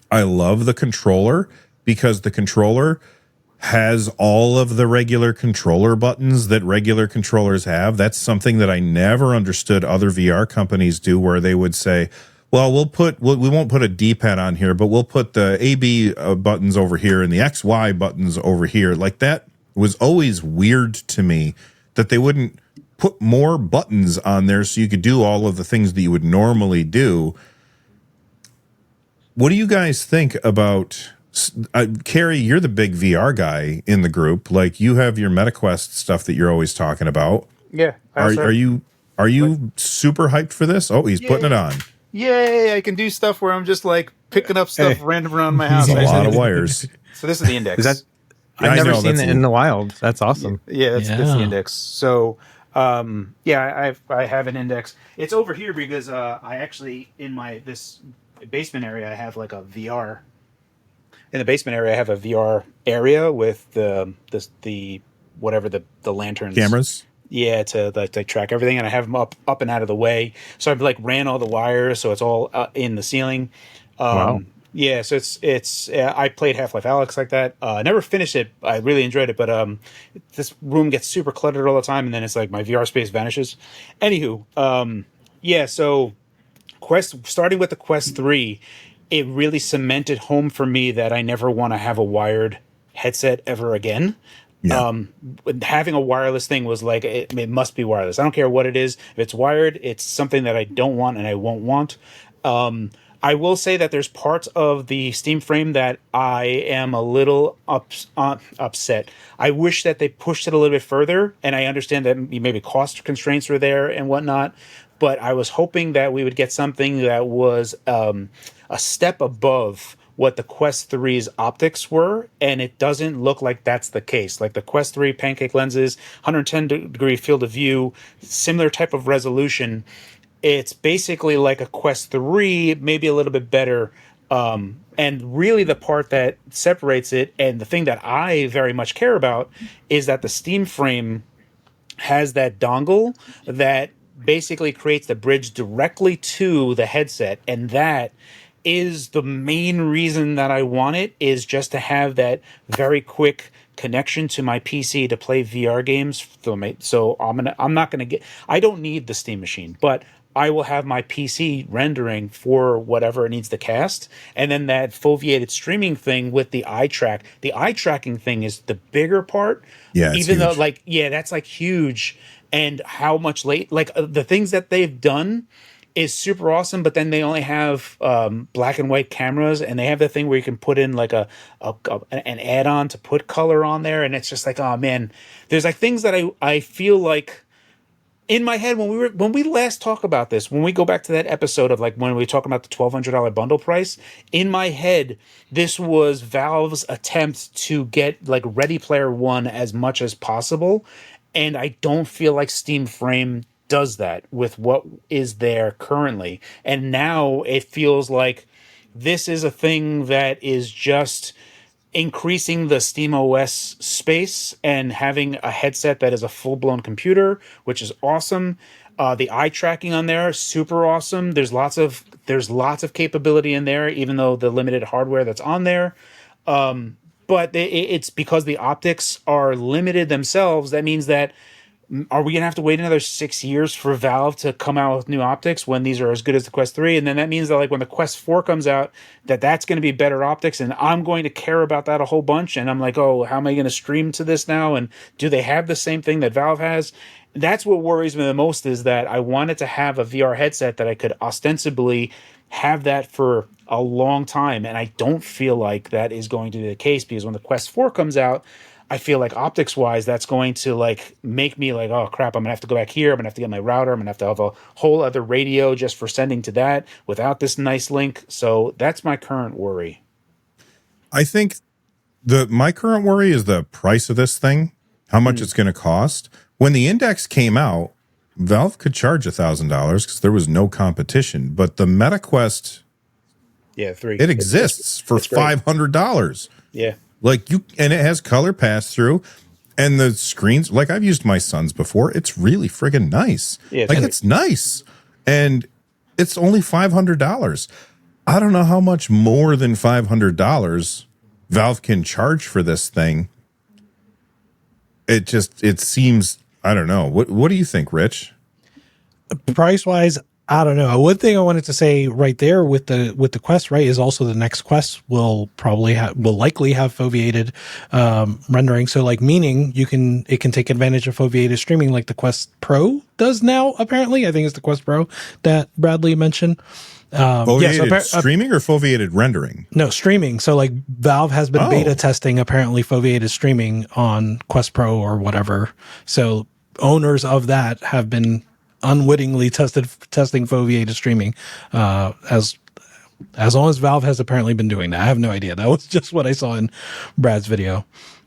I love the controller because the controller has all of the regular controller buttons that regular controllers have. That's something that I never understood other VR companies do, where they would say, well, we won't put a D-pad on here, but we'll put the AB buttons over here and the XY buttons over here. Like, that was always weird to me, that they wouldn't put more buttons on there so you could do all of the things that you would normally do. What do you guys think about, Carrie, you're the big VR guy in the group. Like, you have your MetaQuest stuff that you're always talking about. Yeah. Are you super hyped for this? Oh, he's putting it on. Yay, I can do stuff where I'm just like picking up stuff random around my house. It's a lot of wires. So this is the Index. Is that? I I've never know, seen that's it in the wild. That's awesome. Yeah, that's the Yeah. Index. So, I have an Index. It's over here because I actually, in this basement area, I have like a VR. In the basement area, I have a VR area with the whatever the lanterns, Cameras? Yeah, to like track everything, and I have them up and out of the way. So I've like ran all the wires, so it's all in the ceiling. Wow. Yeah, so it's I played Half-Life Alyx like that. I never finished it. I really enjoyed it, but this room gets super cluttered all the time, and then it's like my VR space vanishes. Anywho, yeah, so starting with the Quest 3, it really cemented home for me that I never want to have a wired headset ever again. Yeah. Having a wireless thing was like, it must be wireless. I don't care what it is. If it's wired, it's something that I don't want and I won't want. I will say that there's parts of the Steam Frame that I am a little upset. I wish that they pushed it a little bit further, and I understand that maybe cost constraints were there and whatnot, but I was hoping that we would get something that was a step above what the Quest 3's optics were, and it doesn't look like that's the case. Like the Quest 3 pancake lenses, 110-degree field of view, similar type of resolution. It's basically like a Quest 3, maybe a little bit better. And really the part that separates it, and the thing that I very much care about, is that the Steam Frame has that dongle that basically creates the bridge directly to the headset. And that is the main reason that I want it, is just to have that very quick connection to my PC to play VR games. So I'm not gonna get. I don't need the Steam machine, but I will have my PC rendering for whatever it needs to cast, and then that foveated streaming thing with the eye track. The eye tracking thing is the bigger part. Yeah, it's even though huge. that's like huge, and how much the things that they've done is super awesome, but then they only have black and white cameras, and they have the thing where you can put in like an add-on to put color on there, and it's just like, oh man, there's like things that I feel like in my head when we last talk about this, when we go back to that episode of like when we talk about the $1,200 bundle price, in my head this was Valve's attempt to get like Ready Player One as much as possible, and I don't feel like Steam Frame does that with what is there currently. And now it feels like this is a thing that is just increasing the SteamOS space and having a headset that is a full-blown computer, which is awesome. The eye tracking on there, super awesome. There's lots of capability in there, even though the limited hardware that's on there. But it's because the optics are limited themselves. That means that are we gonna have to wait another 6 years for Valve to come out with new optics when these are as good as the Quest 3? And then that means that like when the Quest 4 comes out, that's going to be better optics, and I'm going to care about that a whole bunch. And I'm like, oh, how am I going to stream to this now? And do they have the same thing that Valve has? That's what worries me the most, is that I wanted to have a VR headset that I could ostensibly have that for a long time, and I don't feel like that is going to be the case, because when the Quest 4 comes out, I feel like optics wise, that's going to like make me like, oh crap, I'm gonna have to go back here. I'm gonna have to get my router. I'm gonna have to have a whole other radio just for sending to that without this nice link. So that's my current worry. I think my current worry is the price of this thing, how much it's going to cost. When the Index came out, Valve could charge $1,000 because there was no competition. But the MetaQuest, 3, it exists for $500. Yeah. Like and it has color pass through, and the screens, like I've used my son's before, it's really friggin' nice. Yeah, it's nice, and it's only $500. I don't know how much more than $500 Valve can charge for this thing. It seems, I don't know. What do you think, Rich? Price wise, I don't know. One thing I wanted to say right there with the Quest, right, is also the next Quest will likely have foveated rendering. So like, meaning it can take advantage of foveated streaming like the Quest Pro does now. Apparently, I think it's the Quest Pro that Bradley mentioned. Foveated streaming or foveated rendering? No, streaming. So like Valve has been beta testing apparently foveated streaming on Quest Pro or whatever. So owners of that have been unwittingly testing foveated streaming as long as Valve has apparently been doing that. I have no idea. That was just what I saw in Brad's video.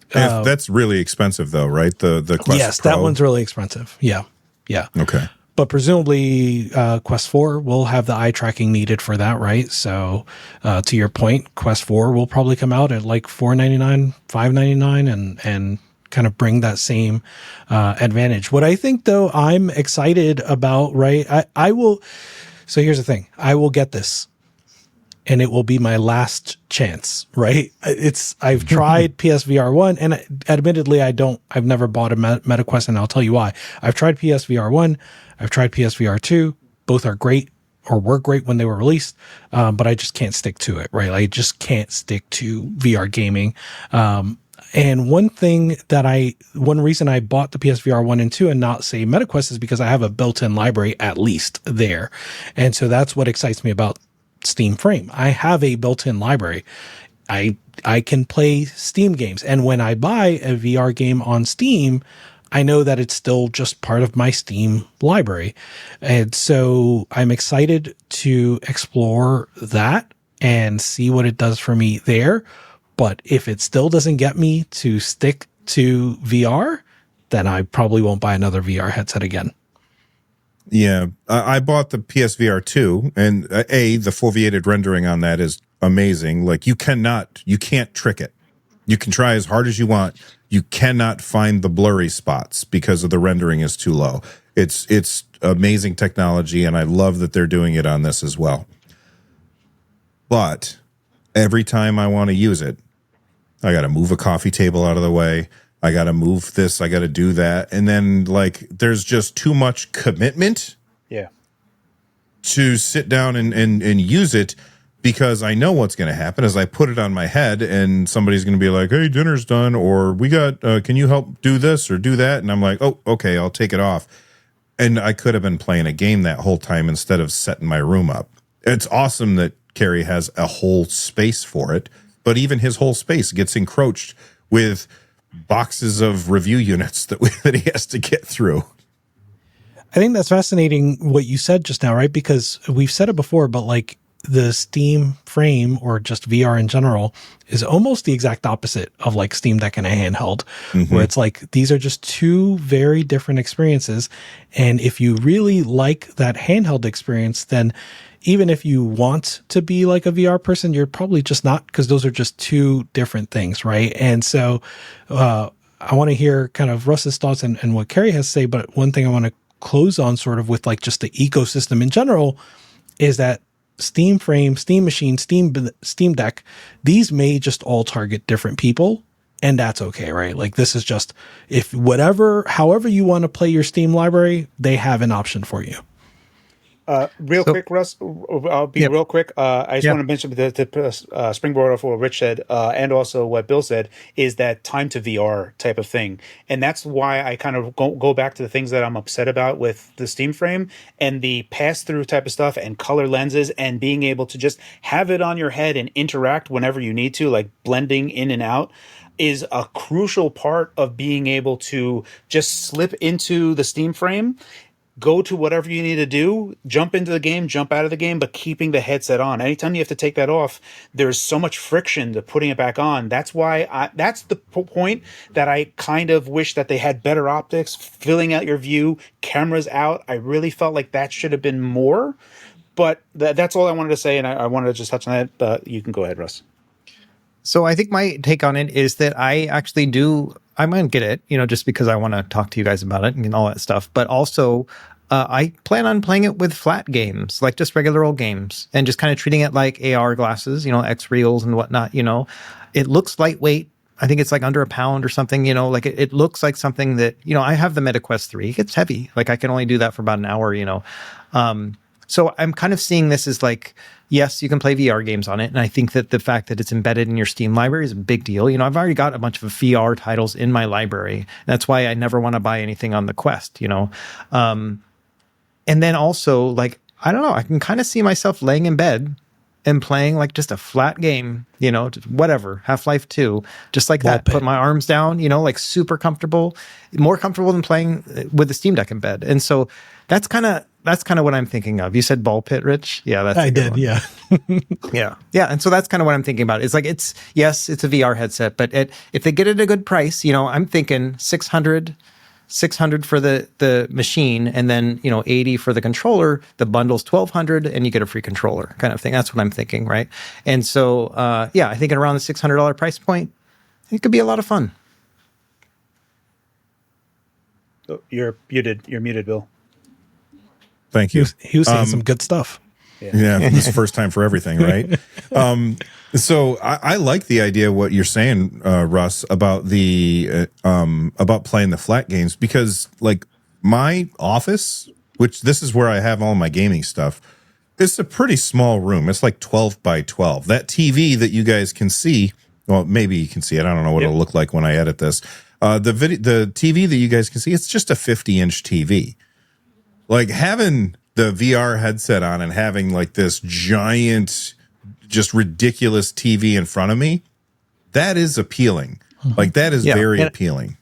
That's really expensive though, right? The Quest yes, Pro? That one's really expensive. Yeah. Okay. But presumably Quest 4 will have the eye tracking needed for that, right? So to your point, Quest 4 will probably come out at like $499, $599 and kind of bring that same advantage. What I think though I'm excited about, right? I will. So here's the thing. I will get this and it will be my last chance, right? I've tried PSVR 1 and admittedly I've never bought a MetaQuest, and I'll tell you why. I've tried PSVR 1. I've tried PSVR 2. Both are great or were great when they were released. But I just can't stick to it, right? I just can't stick to VR gaming. And one reason I bought the PSVR 1 and 2 and not say MetaQuest is because I have a built-in library at least there. And so that's what excites me about Steam Frame. I have a built-in library. I can play Steam games. And when I buy a VR game on Steam, I know that it's still just part of my Steam library. And so I'm excited to explore that and see what it does for me there. But if it still doesn't get me to stick to VR, then I probably won't buy another VR headset again. Yeah, I bought the PSVR 2, and the foveated rendering on that is amazing. Like you can't trick it. You can try as hard as you want. You cannot find the blurry spots because of the rendering is too low. It's amazing technology, and I love that they're doing it on this as well. But every time I want to use it, I got to move a coffee table out of the way. I got to move this. I got to do that. And then like, there's just too much commitment to sit down and use it, because I know what's going to happen is I put it on my head and somebody's going to be like, hey, dinner's done. Or we got, can you help do this or do that? And I'm like, oh, okay, I'll take it off. And I could have been playing a game that whole time instead of setting my room up. It's awesome that Kerry has a whole space for it, but even his whole space gets encroached with boxes of review units that he has to get through. I think that's fascinating what you said just now, right? Because we've said it before, but like the Steam Frame or just VR in general is almost the exact opposite of like Steam Deck and a handheld, where it's like these are just two very different experiences. And if you really like that handheld experience, then even if you want to be like a VR person, you're probably just not, because those are just two different things, right? And so I want to hear kind of Russ's thoughts and what Kerry has to say, but one thing I want to close on sort of with like just the ecosystem in general is that Steam Frame, Steam Machine, Steam Deck, these may just all target different people And that's okay, right? Like this is just however you want to play your Steam library, they have an option for you. Real quick, Russ, I'll be real quick. I just Yeah. want to mention the springboard off what Rich said, and also what Bill said, is that time to VR type of thing. And that's why I kind of go back to the things that I'm upset about with the Steam frame and the pass-through type of stuff and color lenses and being able to just have it on your head and interact whenever you need to, like blending in and out, is a crucial part of being able to just slip into the Steam frame, go to whatever you need to do, jump into the game, jump out of the game, but keeping the headset on. Anytime you have to take that off, there's so much friction to putting it back on. That's why that's the point that I kind of wish that they had better optics, filling out your view, cameras out. I really felt like that should have been more, but that's all I wanted to say. And I wanted to just touch on that, but you can go ahead, Russ. So I think my take on it is that I might get it, just because I want to talk to you guys about it and all that stuff. But also, I plan on playing it with flat games, like just regular old games, and just kind of treating it like AR glasses, X reels and whatnot. It looks lightweight. I think it's like under a pound or something. Like it looks like something that I have the MetaQuest 3. It gets heavy. Like I can only do that for about an hour. So I'm kind of seeing this as like, yes, you can play VR games on it. And I think that the fact that it's embedded in your Steam library is a big deal. I've already got a bunch of VR titles in my library. That's why I never want to buy anything on the Quest, and then also, like, I don't know, I can kind of see myself laying in bed and playing like just a flat game, just whatever, Half-Life 2, just like that. Put my arms down, like super comfortable, more comfortable than playing with the Steam Deck in bed. And so that's kind of what I'm thinking of. You said ball pit, Rich? Yeah, that's I did. one. Yeah. Yeah. And so that's kind of what I'm thinking about. It's like, it's a VR headset, but if they get it at a good price, I'm thinking 600 for the machine, and then 80 for the controller. The bundle's 1,200 and you get a free controller kind of thing. That's what I'm thinking, right? And so I think at around the $600 price point, it could be a lot of fun. Oh, you're muted, Bill. Thank you. He was saying some good stuff. Yeah, this is the first time for everything, right? So I like the idea of what you're saying, Russ, about the about playing the flat games, because like my office, which this is where I have all my gaming stuff, it's a pretty small room. It's like 12 by 12. That TV that you guys can see, well, maybe you can see it. I don't know what it'll look like when I edit this. The TV that you guys can see, it's just a 50-inch TV. Like having the VR headset on and having like this giant, just ridiculous TV in front of me, that is appealing. Like that is very appealing.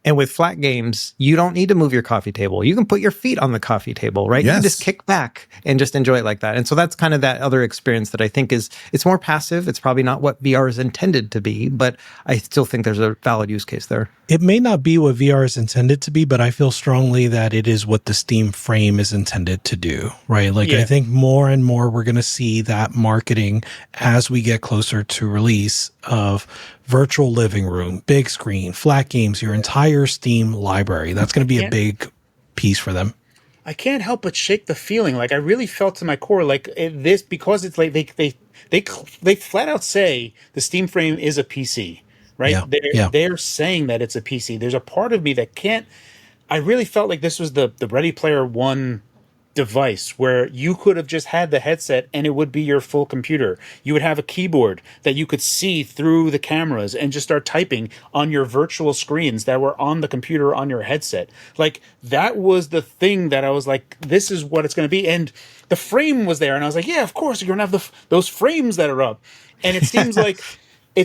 And with flat games, you don't need to move your coffee table. You can put your feet on the coffee table, right? Yes. You can just kick back and just enjoy it like that. And so that's kind of that other experience that I think it's more passive. It's probably not what VR is intended to be, but I still think there's a valid use case there. It may not be what VR is intended to be, but I feel strongly that it is what the Steam frame is intended to do, right? Like I think more and more we're going to see that marketing as we get closer to release of virtual living room, big screen, flat games, your entire Steam library. That's going to be a big piece for them. I can't help but shake the feeling. Like I really felt to my core, like this, because it's like they flat out say the Steam frame is a PC, right? They're saying that it's a PC. There's a part of me that can't. I really felt like this was the Ready Player One device where you could have just had the headset and it would be your full computer. You would have a keyboard that you could see through the cameras and just start typing on your virtual screens that were on the computer on your headset. Like that was the thing that I was like, this is what it's going to be. And the frame was there and I was like, yeah, of course you're going to have those frames that are up. And it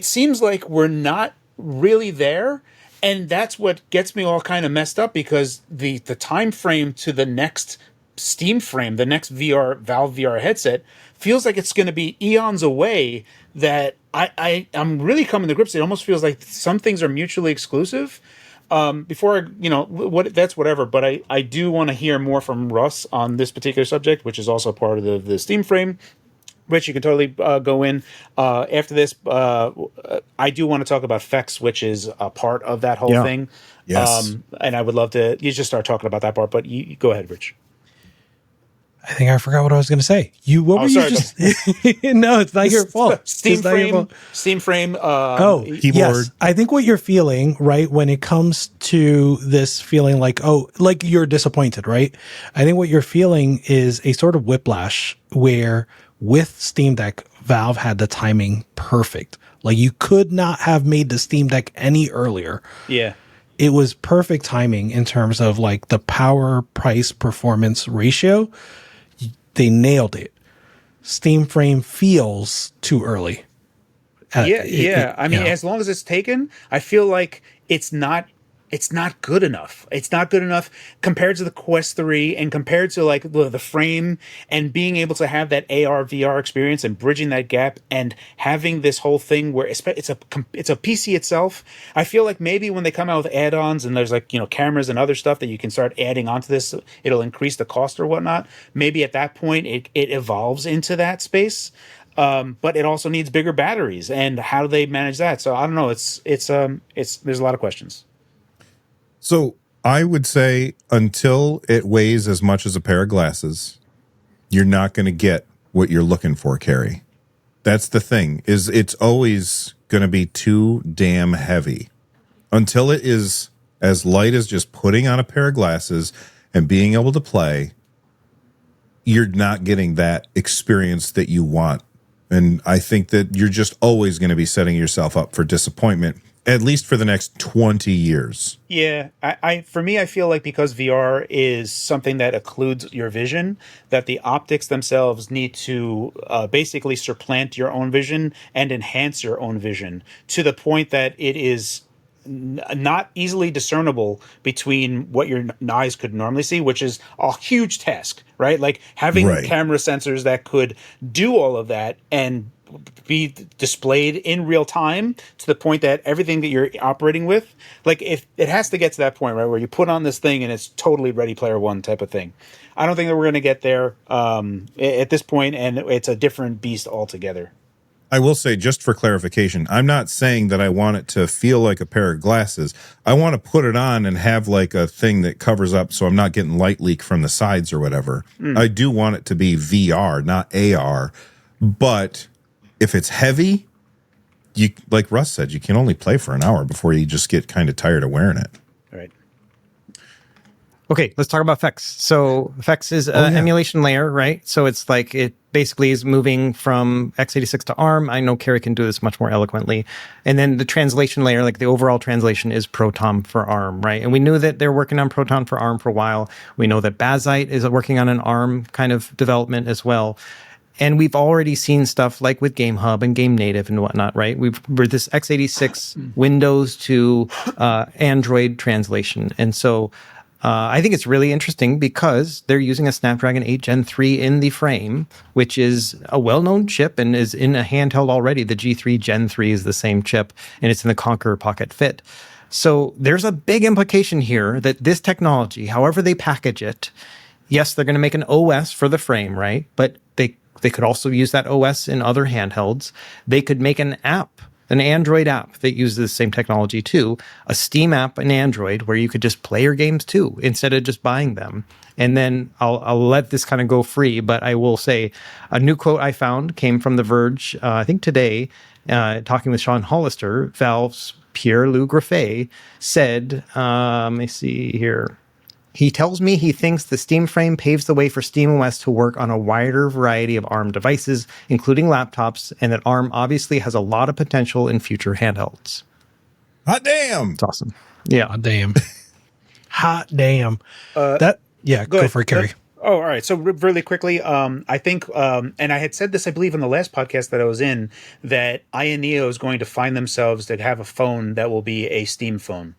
seems like we're not really there. And that's what gets me all kind of messed up, because the time frame to the next Steam frame, the next Valve VR headset, feels like it's going to be eons away. That I'm really coming to grips. It almost feels like some things are mutually exclusive. Before that's whatever. But I do want to hear more from Russ on this particular subject, which is also part of the Steam frame. Rich, you can totally go in after this. I do want to talk about Fex, which is a part of that whole thing. Yes. And I would love to. You just start talking about that part, but you go ahead, Rich. I think I forgot what I was going to say. What were sorry, you just? No, it's not your fault. Steam It's not your frame. fault. Steam frame. Keyboard. Yes. I think what you're feeling, right, when it comes to this feeling like, like you're disappointed, right? I think what you're feeling is a sort of whiplash where with Steam Deck, Valve had the timing perfect. Like you could not have made the Steam Deck any earlier. Yeah. It was perfect timing in terms of like the power price performance ratio. They nailed it. Steam Frame feels too early. Yeah. I mean, as long as it's taken, I feel like it's not good enough. It's not good enough compared to the Quest 3 and compared to like the frame and being able to have that AR VR experience and bridging that gap and having this whole thing where it's a PC itself. I feel like maybe when they come out with add-ons and there's like, cameras and other stuff that you can start adding onto this, it'll increase the cost or whatnot. Maybe at that point it evolves into that space. But it also needs bigger batteries, and how do they manage that? So I don't know. It's there's a lot of questions. So I would say until it weighs as much as a pair of glasses, you're not going to get what you're looking for, Carrie. That's the thing, is it's always going to be too damn heavy. Until it is as light as just putting on a pair of glasses and being able to play, you're not getting that experience that you want. And I think that you're just always going to be setting yourself up for disappointment, at least for the next 20 years. Yeah, for me, I feel like because VR is something that occludes your vision, that the optics themselves need to basically supplant your own vision and enhance your own vision to the point that it is not easily discernible between what your eyes could normally see, which is a huge task, right? Like having camera sensors that could do all of that and be displayed in real time to the point that everything that you're operating with, like if it has to get to that point, right, where you put on this thing and it's totally Ready Player One type of thing. I don't think that we're going to get there at this point, and it's a different beast altogether. I will say, just for clarification, I'm not saying that I want it to feel like a pair of glasses. I want to put it on and have like a thing that covers up so I'm not getting light leak from the sides or whatever. I do want it to be VR, not AR. But if it's heavy, you, like Russ said, you can only play for an hour before you just get kind of tired of wearing it. Right. Okay, let's talk about FX. So FX is an emulation layer, right? So it's like it basically is moving from x86 to ARM. I know Carrie can do this much more eloquently. And then the translation layer, like the overall translation, is Proton for ARM, right? And we knew that they're working on Proton for ARM for a while. We know that Bazite is working on an ARM kind of development as well. And we've already seen stuff like with Game Hub and Game Native and whatnot, right? We're this x86 Windows to Android translation. And so I think it's really interesting because they're using a Snapdragon 8 Gen 3 in the frame, which is a well-known chip and is in a handheld already. The G3 Gen 3 is the same chip, and it's in the Conqueror Pocket Fit. So there's a big implication here that this technology, however they package it, yes, they're going to make an OS for the frame, right? But they could also use that OS in other handhelds. They could make an app, an Android app that uses the same technology too, a Steam app in Android where you could just play your games too, instead of just buying them. And then I'll let this kind of go free, but I will say a new quote I found came from The Verge, I think today, talking with Sean Hollister. Valve's Pierre-Loup Graffet said, let me see here. He tells me he thinks the Steam Frame paves the way for SteamOS to work on a wider variety of ARM devices, including laptops, and that ARM obviously has a lot of potential in future handhelds. Hot damn! It's awesome. Yeah. Hot damn. Hot damn. Go for it, Carrie. All right. So really quickly, I think, and I had said this, I believe, in the last podcast that I was in, that Aya Neo is going to find themselves to have a phone that will be a Steam phone.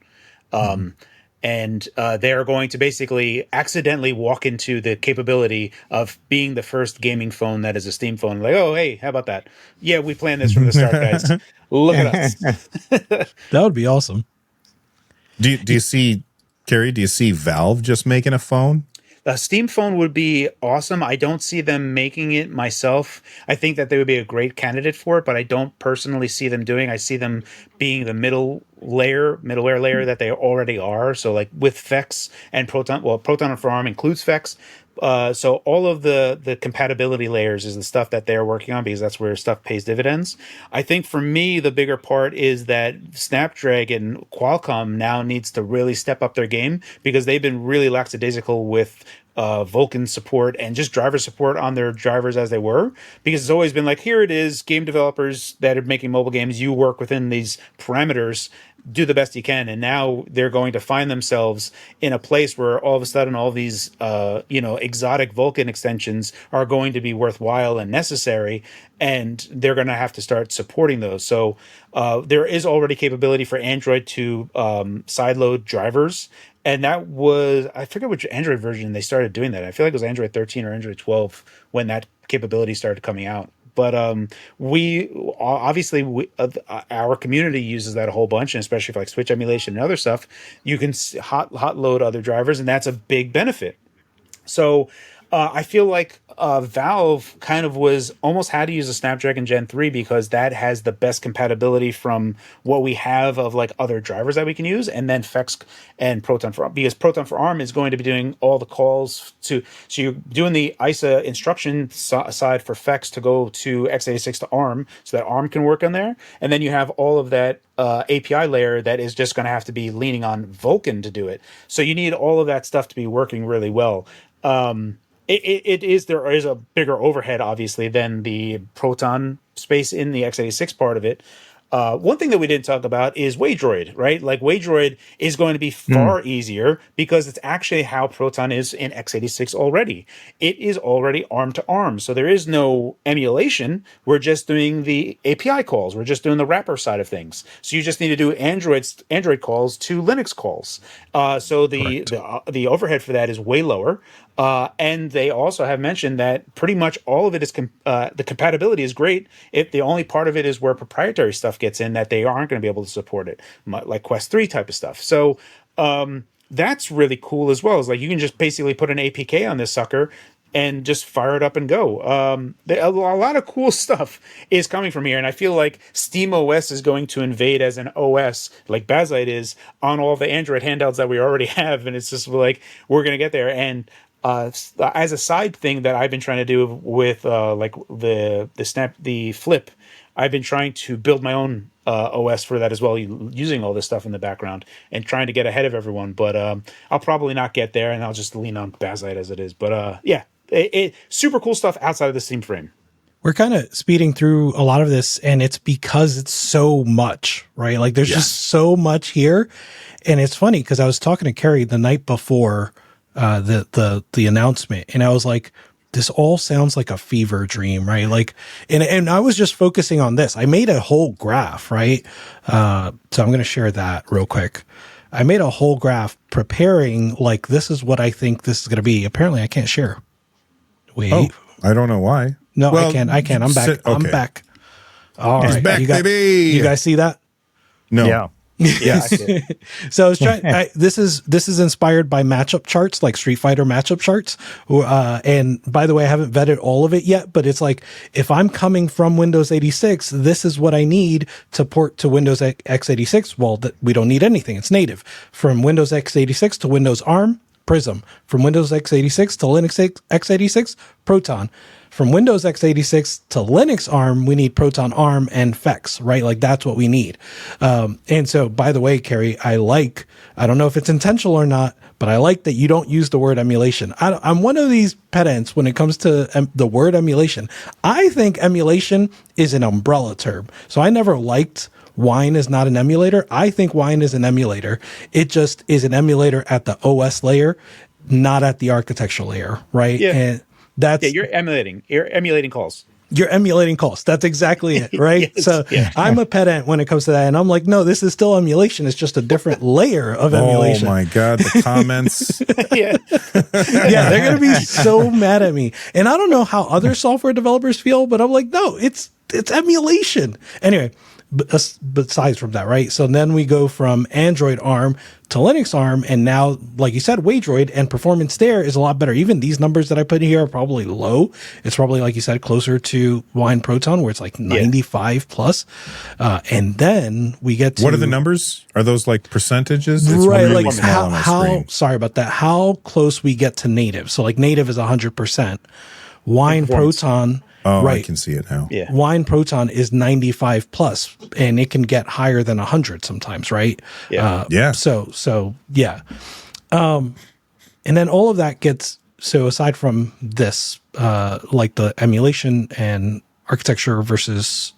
And they're going to basically accidentally walk into the capability of being the first gaming phone that is a Steam phone. Like, oh, hey, how about that? Yeah, we planned this from the start, guys. Look at us. That would be awesome. Do you see, Carrie, do you see Valve just making a phone? A Steam phone would be awesome. I don't see them making it myself. I think that they would be a great candidate for it, but I don't personally see them doing. I see them being the middleware layer that they already are. So like with FEX and Proton, well, Proton for ARM includes FEX, So all of the compatibility layers is the stuff that they're working on, because that's where stuff pays dividends. I think for me, the bigger part is that Snapdragon Qualcomm now needs to really step up their game, because they've been really lackadaisical with Vulkan support and just driver support on their drivers as they were, because it's always been like, here it is, game developers that are making mobile games, you work within these parameters, do the best you can. And now they're going to find themselves in a place where all of a sudden all these exotic Vulkan extensions are going to be worthwhile and necessary, and they're going to have to start supporting those. So there is already capability for Android to sideload drivers, and that was, I forget which Android version they started doing that. I feel like it was Android 13 or Android 12 when that capability started coming out. But we obviously our community uses that a whole bunch, and especially for like Switch emulation and other stuff, you can hot load other drivers, and that's a big benefit. So I feel like Valve kind of was almost had to use a Snapdragon Gen 3, because that has the best compatibility from what we have of like other drivers that we can use, and then FX and Proton for ARM, because Proton for ARM is going to be doing all the calls to, so you're doing the ISA instruction side for FX to go to x86 to ARM, so that ARM can work on there, and then you have all of that API layer that is just going to have to be leaning on Vulkan to do it. So you need all of that stuff to be working really well. There is a bigger overhead, obviously, than the Proton space in the x86 part of it. One thing that we didn't talk about is Waydroid, right? Like Waydroid is going to be far easier, because it's actually how Proton is in x86 already. It is already ARM to ARM, so there is no emulation. We're just doing the API calls. We're just doing the wrapper side of things. So you just need to do Android calls to Linux calls. So the overhead for that is way lower. And they also have mentioned that pretty much all of it is the compatibility is great. If the only part of it is where proprietary stuff gets in, that they aren't going to be able to support it, like Quest 3 type of stuff. So that's really cool as well. Is like you can just basically put an APK on this sucker and just fire it up and go. A lot of cool stuff is coming from here, and I feel like Steam OS is going to invade as an OS, like Bazzite is on all the Android handhelds that we already have, and it's just like we're going to get there. And as a side thing that I've been trying to do with like the Flip, I've been trying to build my own OS for that as well, using all this stuff in the background and trying to get ahead of everyone. But I'll probably not get there, and I'll just lean on Bazzite as it is. But super cool stuff outside of the Steam frame. We're kind of speeding through a lot of this, and it's because it's so much, right? Like there's just so much here. And it's funny because I was talking to Carrie the night before the announcement, and I was like, this all sounds like a fever dream, right? Like, and I was just focusing on this. I made a whole graph, right? So I'm going to share that real quick. I made a whole graph preparing, like, this is what I think this is going to be. Apparently I can't share. Wait. Oh, I don't know why. No, well, I can. I'm back. Okay. I'm back. All right. Back, baby. You guys see that? No. Yeah. Yeah. So I was trying. This is inspired by matchup charts, like Street Fighter matchup charts. And by the way, I haven't vetted all of it yet, but it's like if I'm coming from Windows 86, this is what I need to port to Windows x86. Well, we don't need anything; it's native. From Windows x86 to Windows ARM, Prism. From Windows x86 to Linux x86, Proton. From Windows x86 to Linux ARM, we need Proton ARM and FEX, right? Like that's what we need. And so, by the way, Carrie, I don't know if it's intentional or not, but I like that you don't use the word emulation. I'm one of these pedants when it comes to the word emulation. I think emulation is an umbrella term. So I never liked Wine is not an emulator. I think Wine is an emulator. It just is an emulator at the OS layer, not at the architecture layer, right? Yeah. And that's you're emulating calls. You're emulating calls. That's exactly it, right? Yes, so yeah. I'm a pedant when it comes to that, and I'm like, no, this is still emulation. It's just a different layer of emulation. Oh my god, the comments! Yeah. Yeah, they're gonna be so mad at me, and I don't know how other software developers feel, but I'm like, no, it's emulation. Anyway, besides from that, right? So then we go from Android ARM to Linux ARM, and now, like you said, Waydroid, and performance there is a lot better. Even these numbers that I put here are probably low. It's probably, like you said, closer to Wine Proton, where it's like 95 plus. And then we get to... What are the numbers? Are those like percentages? It's right, really like small on my screen. sorry about that, how close we get to native. So like native is 100%. Wine Proton... Oh, right. I can see it now. Yeah. Wine Proton is 95 plus, and it can get higher than 100 sometimes, right? Yeah. So yeah. And then all of that gets, so aside from this, like the emulation and architecture versus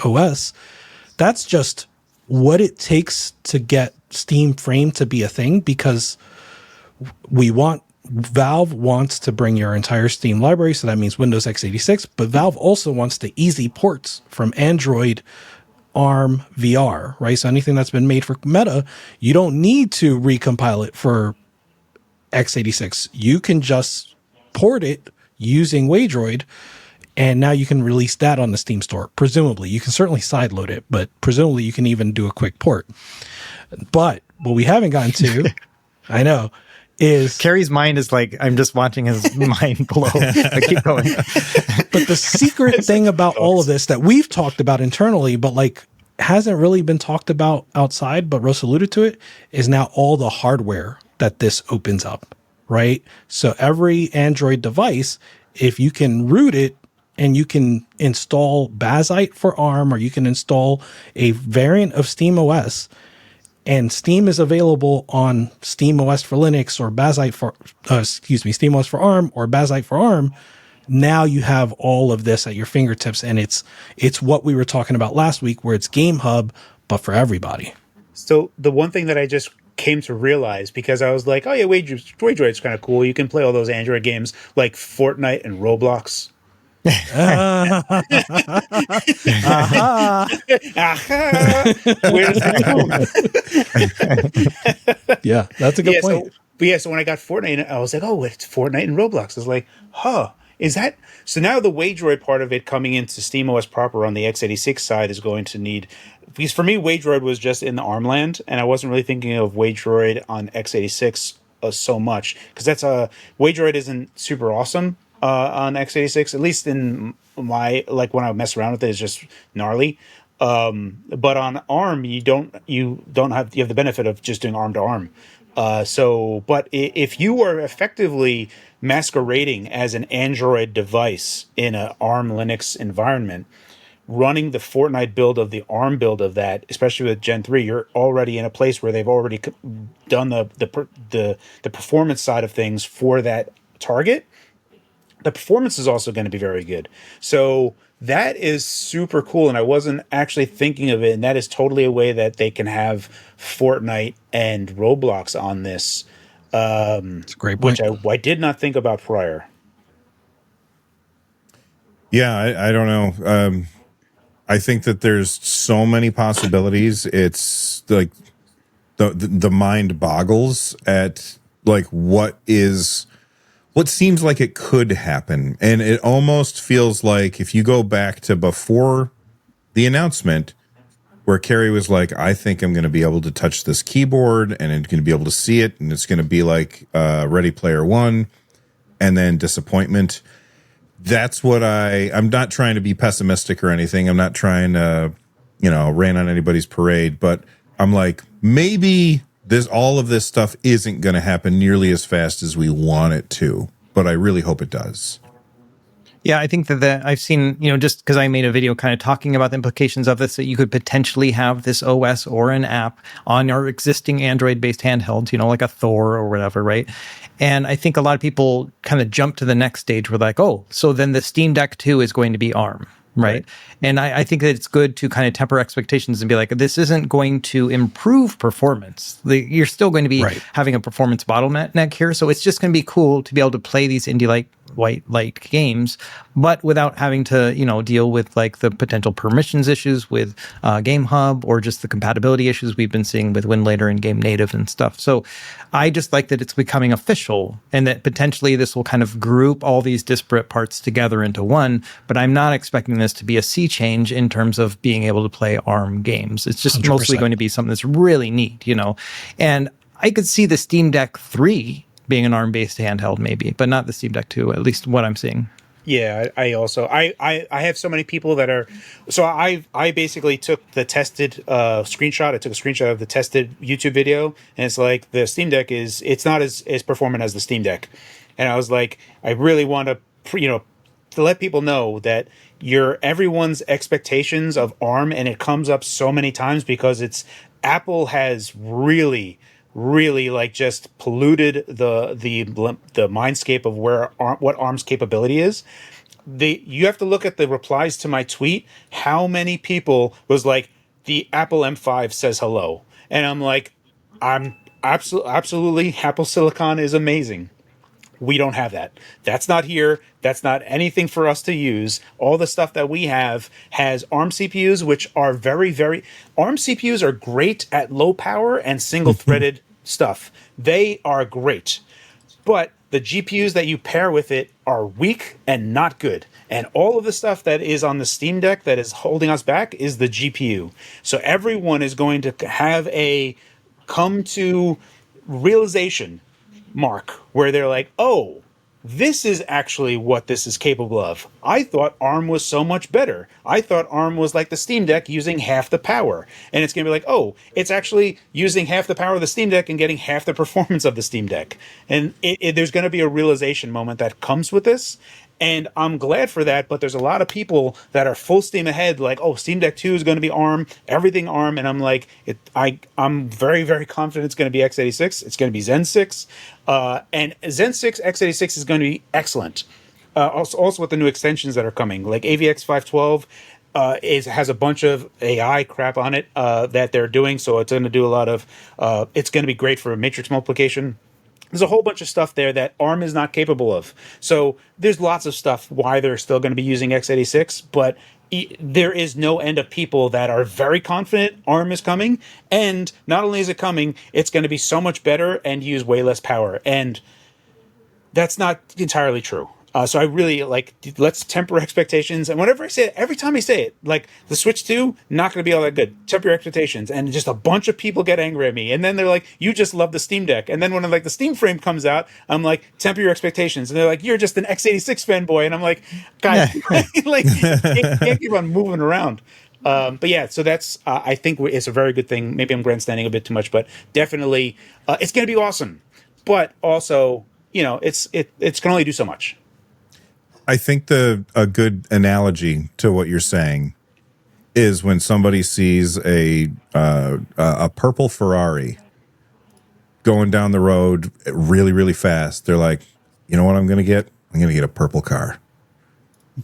OS, that's just what it takes to get Steam Frame to be a thing, because Valve wants to bring your entire Steam library, so that means Windows x86, but Valve also wants the easy ports from Android, ARM, VR, right? So anything that's been made for Meta, you don't need to recompile it for x86. You can just port it using Waydroid, and now you can release that on the Steam store. Presumably, you can certainly sideload it, but presumably you can even do a quick port. But what we haven't gotten to, I know, is Carrie's mind is like, I'm just watching his mind blow. I keep going. But the secret thing about all of this that we've talked about internally, but like hasn't really been talked about outside, but Russ alluded to it, is now all the hardware that this opens up, right? So every Android device, if you can root it and you can install Bazzite for ARM, or you can install a variant of SteamOS, and Steam is available on SteamOS for Linux, or Bazzite for, SteamOS for ARM, or Bazzite for ARM. Now you have all of this at your fingertips, and it's what we were talking about last week, where it's Game Hub, but for everybody. So the one thing that I just came to realize, because I was like, oh yeah, Waydroid's kind of cool. You can play all those Android games like Fortnite and Roblox. Where does that go? Yeah, that's a good point. So when I got Fortnite, I was like, oh, it's Fortnite and Roblox. I was like, is that... So now the Waydroid part of it coming into SteamOS proper on the x86 side is going to need... Because for me, Waydroid was just in the ARM land, and I wasn't really thinking of Waydroid on x86 so much, because that's Waydroid isn't super awesome on x86, at least in my, like when I mess around with it, it's just gnarly. But on ARM, you have the benefit of just doing ARM to ARM. But if you are effectively masquerading as an Android device in an ARM Linux environment, running the Fortnite build of the ARM build of that, especially with Gen 3, you're already in a place where they've already done the performance side of things for that target. The performance is also going to be very good. So that is super cool, and I wasn't actually thinking of it, and that is totally a way that they can have Fortnite and Roblox on this. It's a great point. Which I did not think about prior. Yeah, I don't know. I think that there's so many possibilities. It's like the mind boggles at like what seems like it could happen. And it almost feels like if you go back to before the announcement, where Carrie was like, I think I'm going to be able to touch this keyboard and I'm going to be able to see it, and it's going to be like Ready Player One, and then disappointment. That's what I'm not trying to be pessimistic or anything. I'm not trying to, rain on anybody's parade, but I'm like, maybe all of this stuff isn't going to happen nearly as fast as we want it to, but I really hope it does. Yeah, I think that I've seen, just because I made a video kind of talking about the implications of this, that you could potentially have this OS or an app on our existing Android-based handhelds, like a Thor or whatever, right? And I think a lot of people kind of jump to the next stage where like, oh, so then the Steam Deck 2 is going to be ARM. Right. And I think that it's good to kind of temper expectations and be like, this isn't going to improve performance. You're still going to be having a performance bottleneck here. So it's just going to be cool to be able to play these indie-like white light games, but without having to, deal with like the potential permissions issues with Game Hub or just the compatibility issues we've been seeing with Winlater and Game Native and stuff. So I just like that it's becoming official and that potentially this will kind of group all these disparate parts together into one, but I'm not expecting this to be a sea change in terms of being able to play ARM games. It's just 100%. mostly going to be something that's really neat, and I could see the Steam Deck 3 being an ARM-based handheld maybe, but not the Steam Deck 2, at least what I'm seeing. Yeah, I also I have so many people that are so I basically took the tested screenshot. I took a screenshot of the tested YouTube video, and it's like the Steam Deck it's not as performant as the Steam Deck, and I was like, I really want to to let people know that everyone's expectations of ARM, and it comes up so many times because Apple has really like just polluted the mindscape of what ARM's capability is. You have to look at the replies to my tweet. How many people was like, the Apple M5 says hello, and I'm like, I'm absolutely Apple Silicon is amazing. We don't have that. That's not here. That's not anything for us to use. All the stuff that we have has ARM CPUs, which are very, very... ARM CPUs are great at low power and single-threaded stuff. They are great. But the GPUs that you pair with it are weak and not good. And all of the stuff that is on the Steam Deck that is holding us back is the GPU. So everyone is going to have come to realization mark where they're like, oh, this is actually what this is capable of. I thought ARM was so much better. I thought ARM was like the Steam Deck using half the power. And it's going to be like, oh, it's actually using half the power of the Steam Deck and getting half the performance of the Steam Deck. And there's going to be a realization moment that comes with this. And I'm glad for that, but there's a lot of people that are full steam ahead, like, oh, Steam Deck 2 is going to be ARM, everything ARM, and I'm like, I'm very, very confident it's going to be x86, it's going to be Zen 6, and Zen 6 x86 is going to be excellent. Also with the new extensions that are coming, like AVX 512 has a bunch of AI crap on it that they're doing, so it's going to do a lot of, it's going to be great for matrix multiplication. There's a whole bunch of stuff there that ARM is not capable of. So there's lots of stuff why they're still going to be using x86, but there is no end of people that are very confident ARM is coming. And not only is it coming, it's going to be so much better and use way less power. And that's not entirely true. So I really let's temper expectations. And whenever I say it, every time I say it, like the Switch 2, not going to be all that good. Temper your expectations. And just a bunch of people get angry at me. And then they're like, you just love the Steam Deck. And then when the Steam Frame comes out, I'm like, temper your expectations. And they're like, you're just an x86 fanboy. And I'm like, guys, can't keep on moving around. But yeah, so that's, I think it's a very good thing. Maybe I'm grandstanding a bit too much, but definitely it's going to be awesome. But also, it's going to only do so much. I think a good analogy to what you're saying is when somebody sees a purple Ferrari going down the road really, really fast. They're like, you know what I'm going to get? I'm going to get a purple car.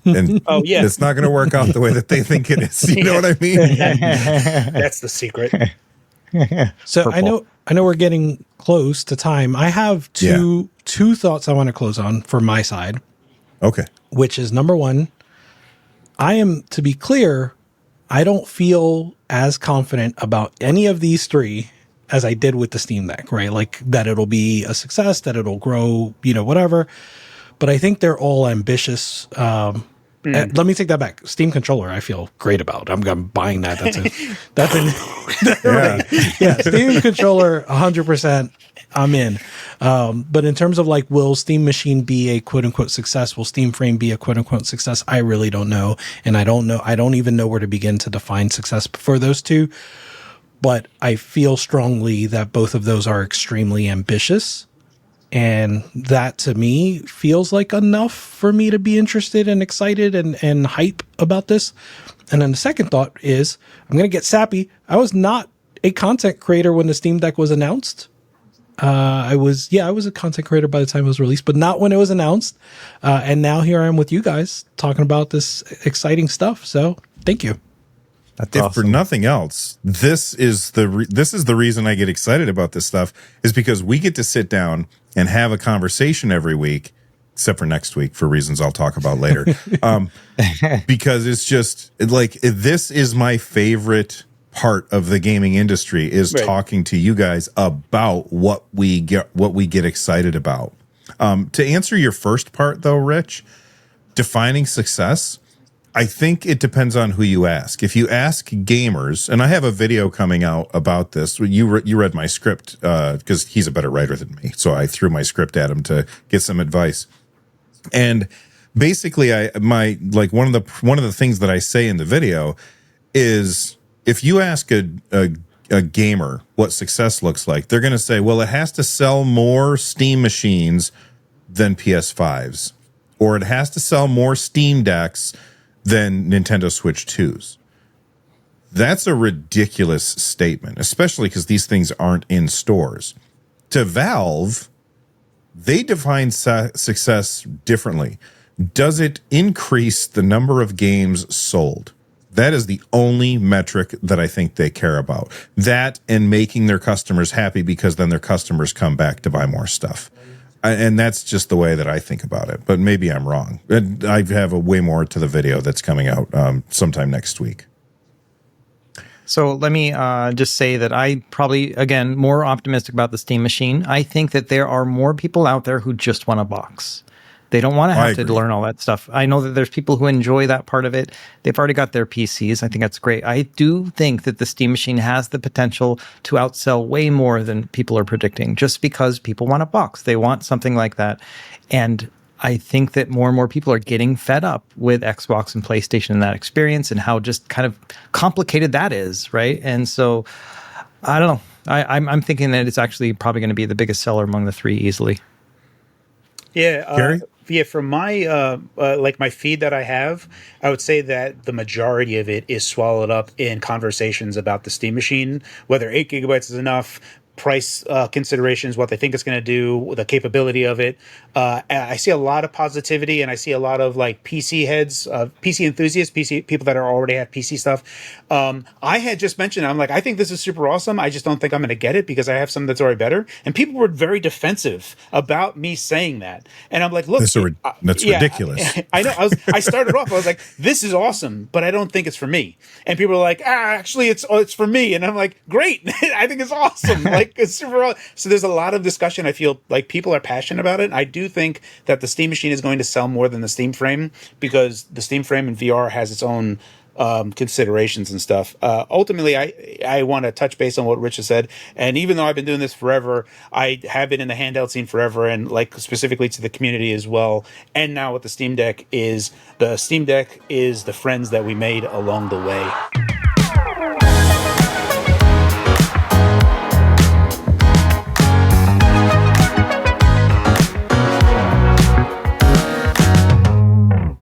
And oh yeah, it's not going to work out the way that they think it is. You know what I mean? That's the secret. So Purple. I know we're getting close to time. I have two thoughts I want to close on for my side. Okay. Which is number one, to be clear, I don't feel as confident about any of these three as I did with the Steam Deck, right? Like that it'll be a success, that it'll grow, whatever. But I think they're all ambitious. Let me take that back. Steam controller, I feel great about. I'm buying that. Yeah. Steam controller, 100%. I'm in. But in terms of will Steam Machine be a quote unquote success? Will Steam Frame be a quote unquote success? I really don't know. And I don't even know where to begin to define success for those two. But I feel strongly that both of those are extremely ambitious. And that to me feels like enough for me to be interested and excited and hype about this. And then the second thought is I'm going to get sappy. I was not a content creator when the Steam Deck was announced. I was a content creator by the time it was released, but not when it was announced. And now here I am with you guys talking about this exciting stuff. So thank you. That's if awesome. for nothing else, this is the reason I get excited about this stuff is because we get to sit down and have a conversation every week except for next week for reasons I'll talk about later. Because it's just like, this is my favorite part of the gaming industry is talking to you guys about what we get excited about. To answer your first part though, Rich, defining success, I think it depends on who you ask. If you ask gamers, and I have a video coming out about this. You read my script because he's a better writer than me, so I threw my script at him to get some advice. And basically, one of the things that I say in the video is, if you ask a gamer what success looks like, they're going to say, well, it has to sell more Steam machines than PS5s, or it has to sell more Steam Decks than Nintendo Switch 2s. That's a ridiculous statement, especially because these things aren't in stores. To Valve, they define success differently. Does it increase the number of games sold? That is the only metric that I think they care about. That and making their customers happy, because then their customers come back to buy more stuff. And that's just the way that I think about it. But maybe I'm wrong. I have a way more to the video that's coming out sometime next week. So let me just say that I probably, again, more optimistic about the Steam Machine. I think that there are more people out there who just want a box. They don't want to have to learn all that stuff. I know that there's people who enjoy that part of it. They've already got their PCs. I think that's great. I do think that the Steam Machine has the potential to outsell way more than people are predicting, just because people want a box. They want something like that. And I think that more and more people are getting fed up with Xbox and PlayStation and that experience, and how just kind of complicated that is, right? And so, I don't know. I'm thinking that it's actually probably going to be the biggest seller among the three easily. Yeah, Gary? Yeah, from my like my feed that I have, I would say that the majority of it is swallowed up in conversations about the Steam Machine, whether 8 gigabytes is enough, price considerations, what they think it's going to do, the capability of it. I see a lot of positivity, and I see a lot of like PC heads, PC enthusiasts, PC people that are already have PC stuff. I had just mentioned, I'm like, I think this is super awesome. I just don't think I'm going to get it because I have something that's already better. And people were very defensive about me saying that. And I'm like, look, that's ridiculous. I know. I started off, I was like, this is awesome, but I don't think it's for me. And people are like, actually, it's for me. And I'm like, great. I think it's awesome. Like, it's super. So there's a lot of discussion. I feel like people are passionate about it. I do think that the Steam Machine is going to sell more than the Steam Frame, because the Steam Frame in VR has its own considerations and stuff. Ultimately, I want to touch base on what Rich has said. And even though I've been doing this forever, I have been in the handheld scene forever, and like specifically to the community as well. And now with the Steam Deck is the friends that we made along the way.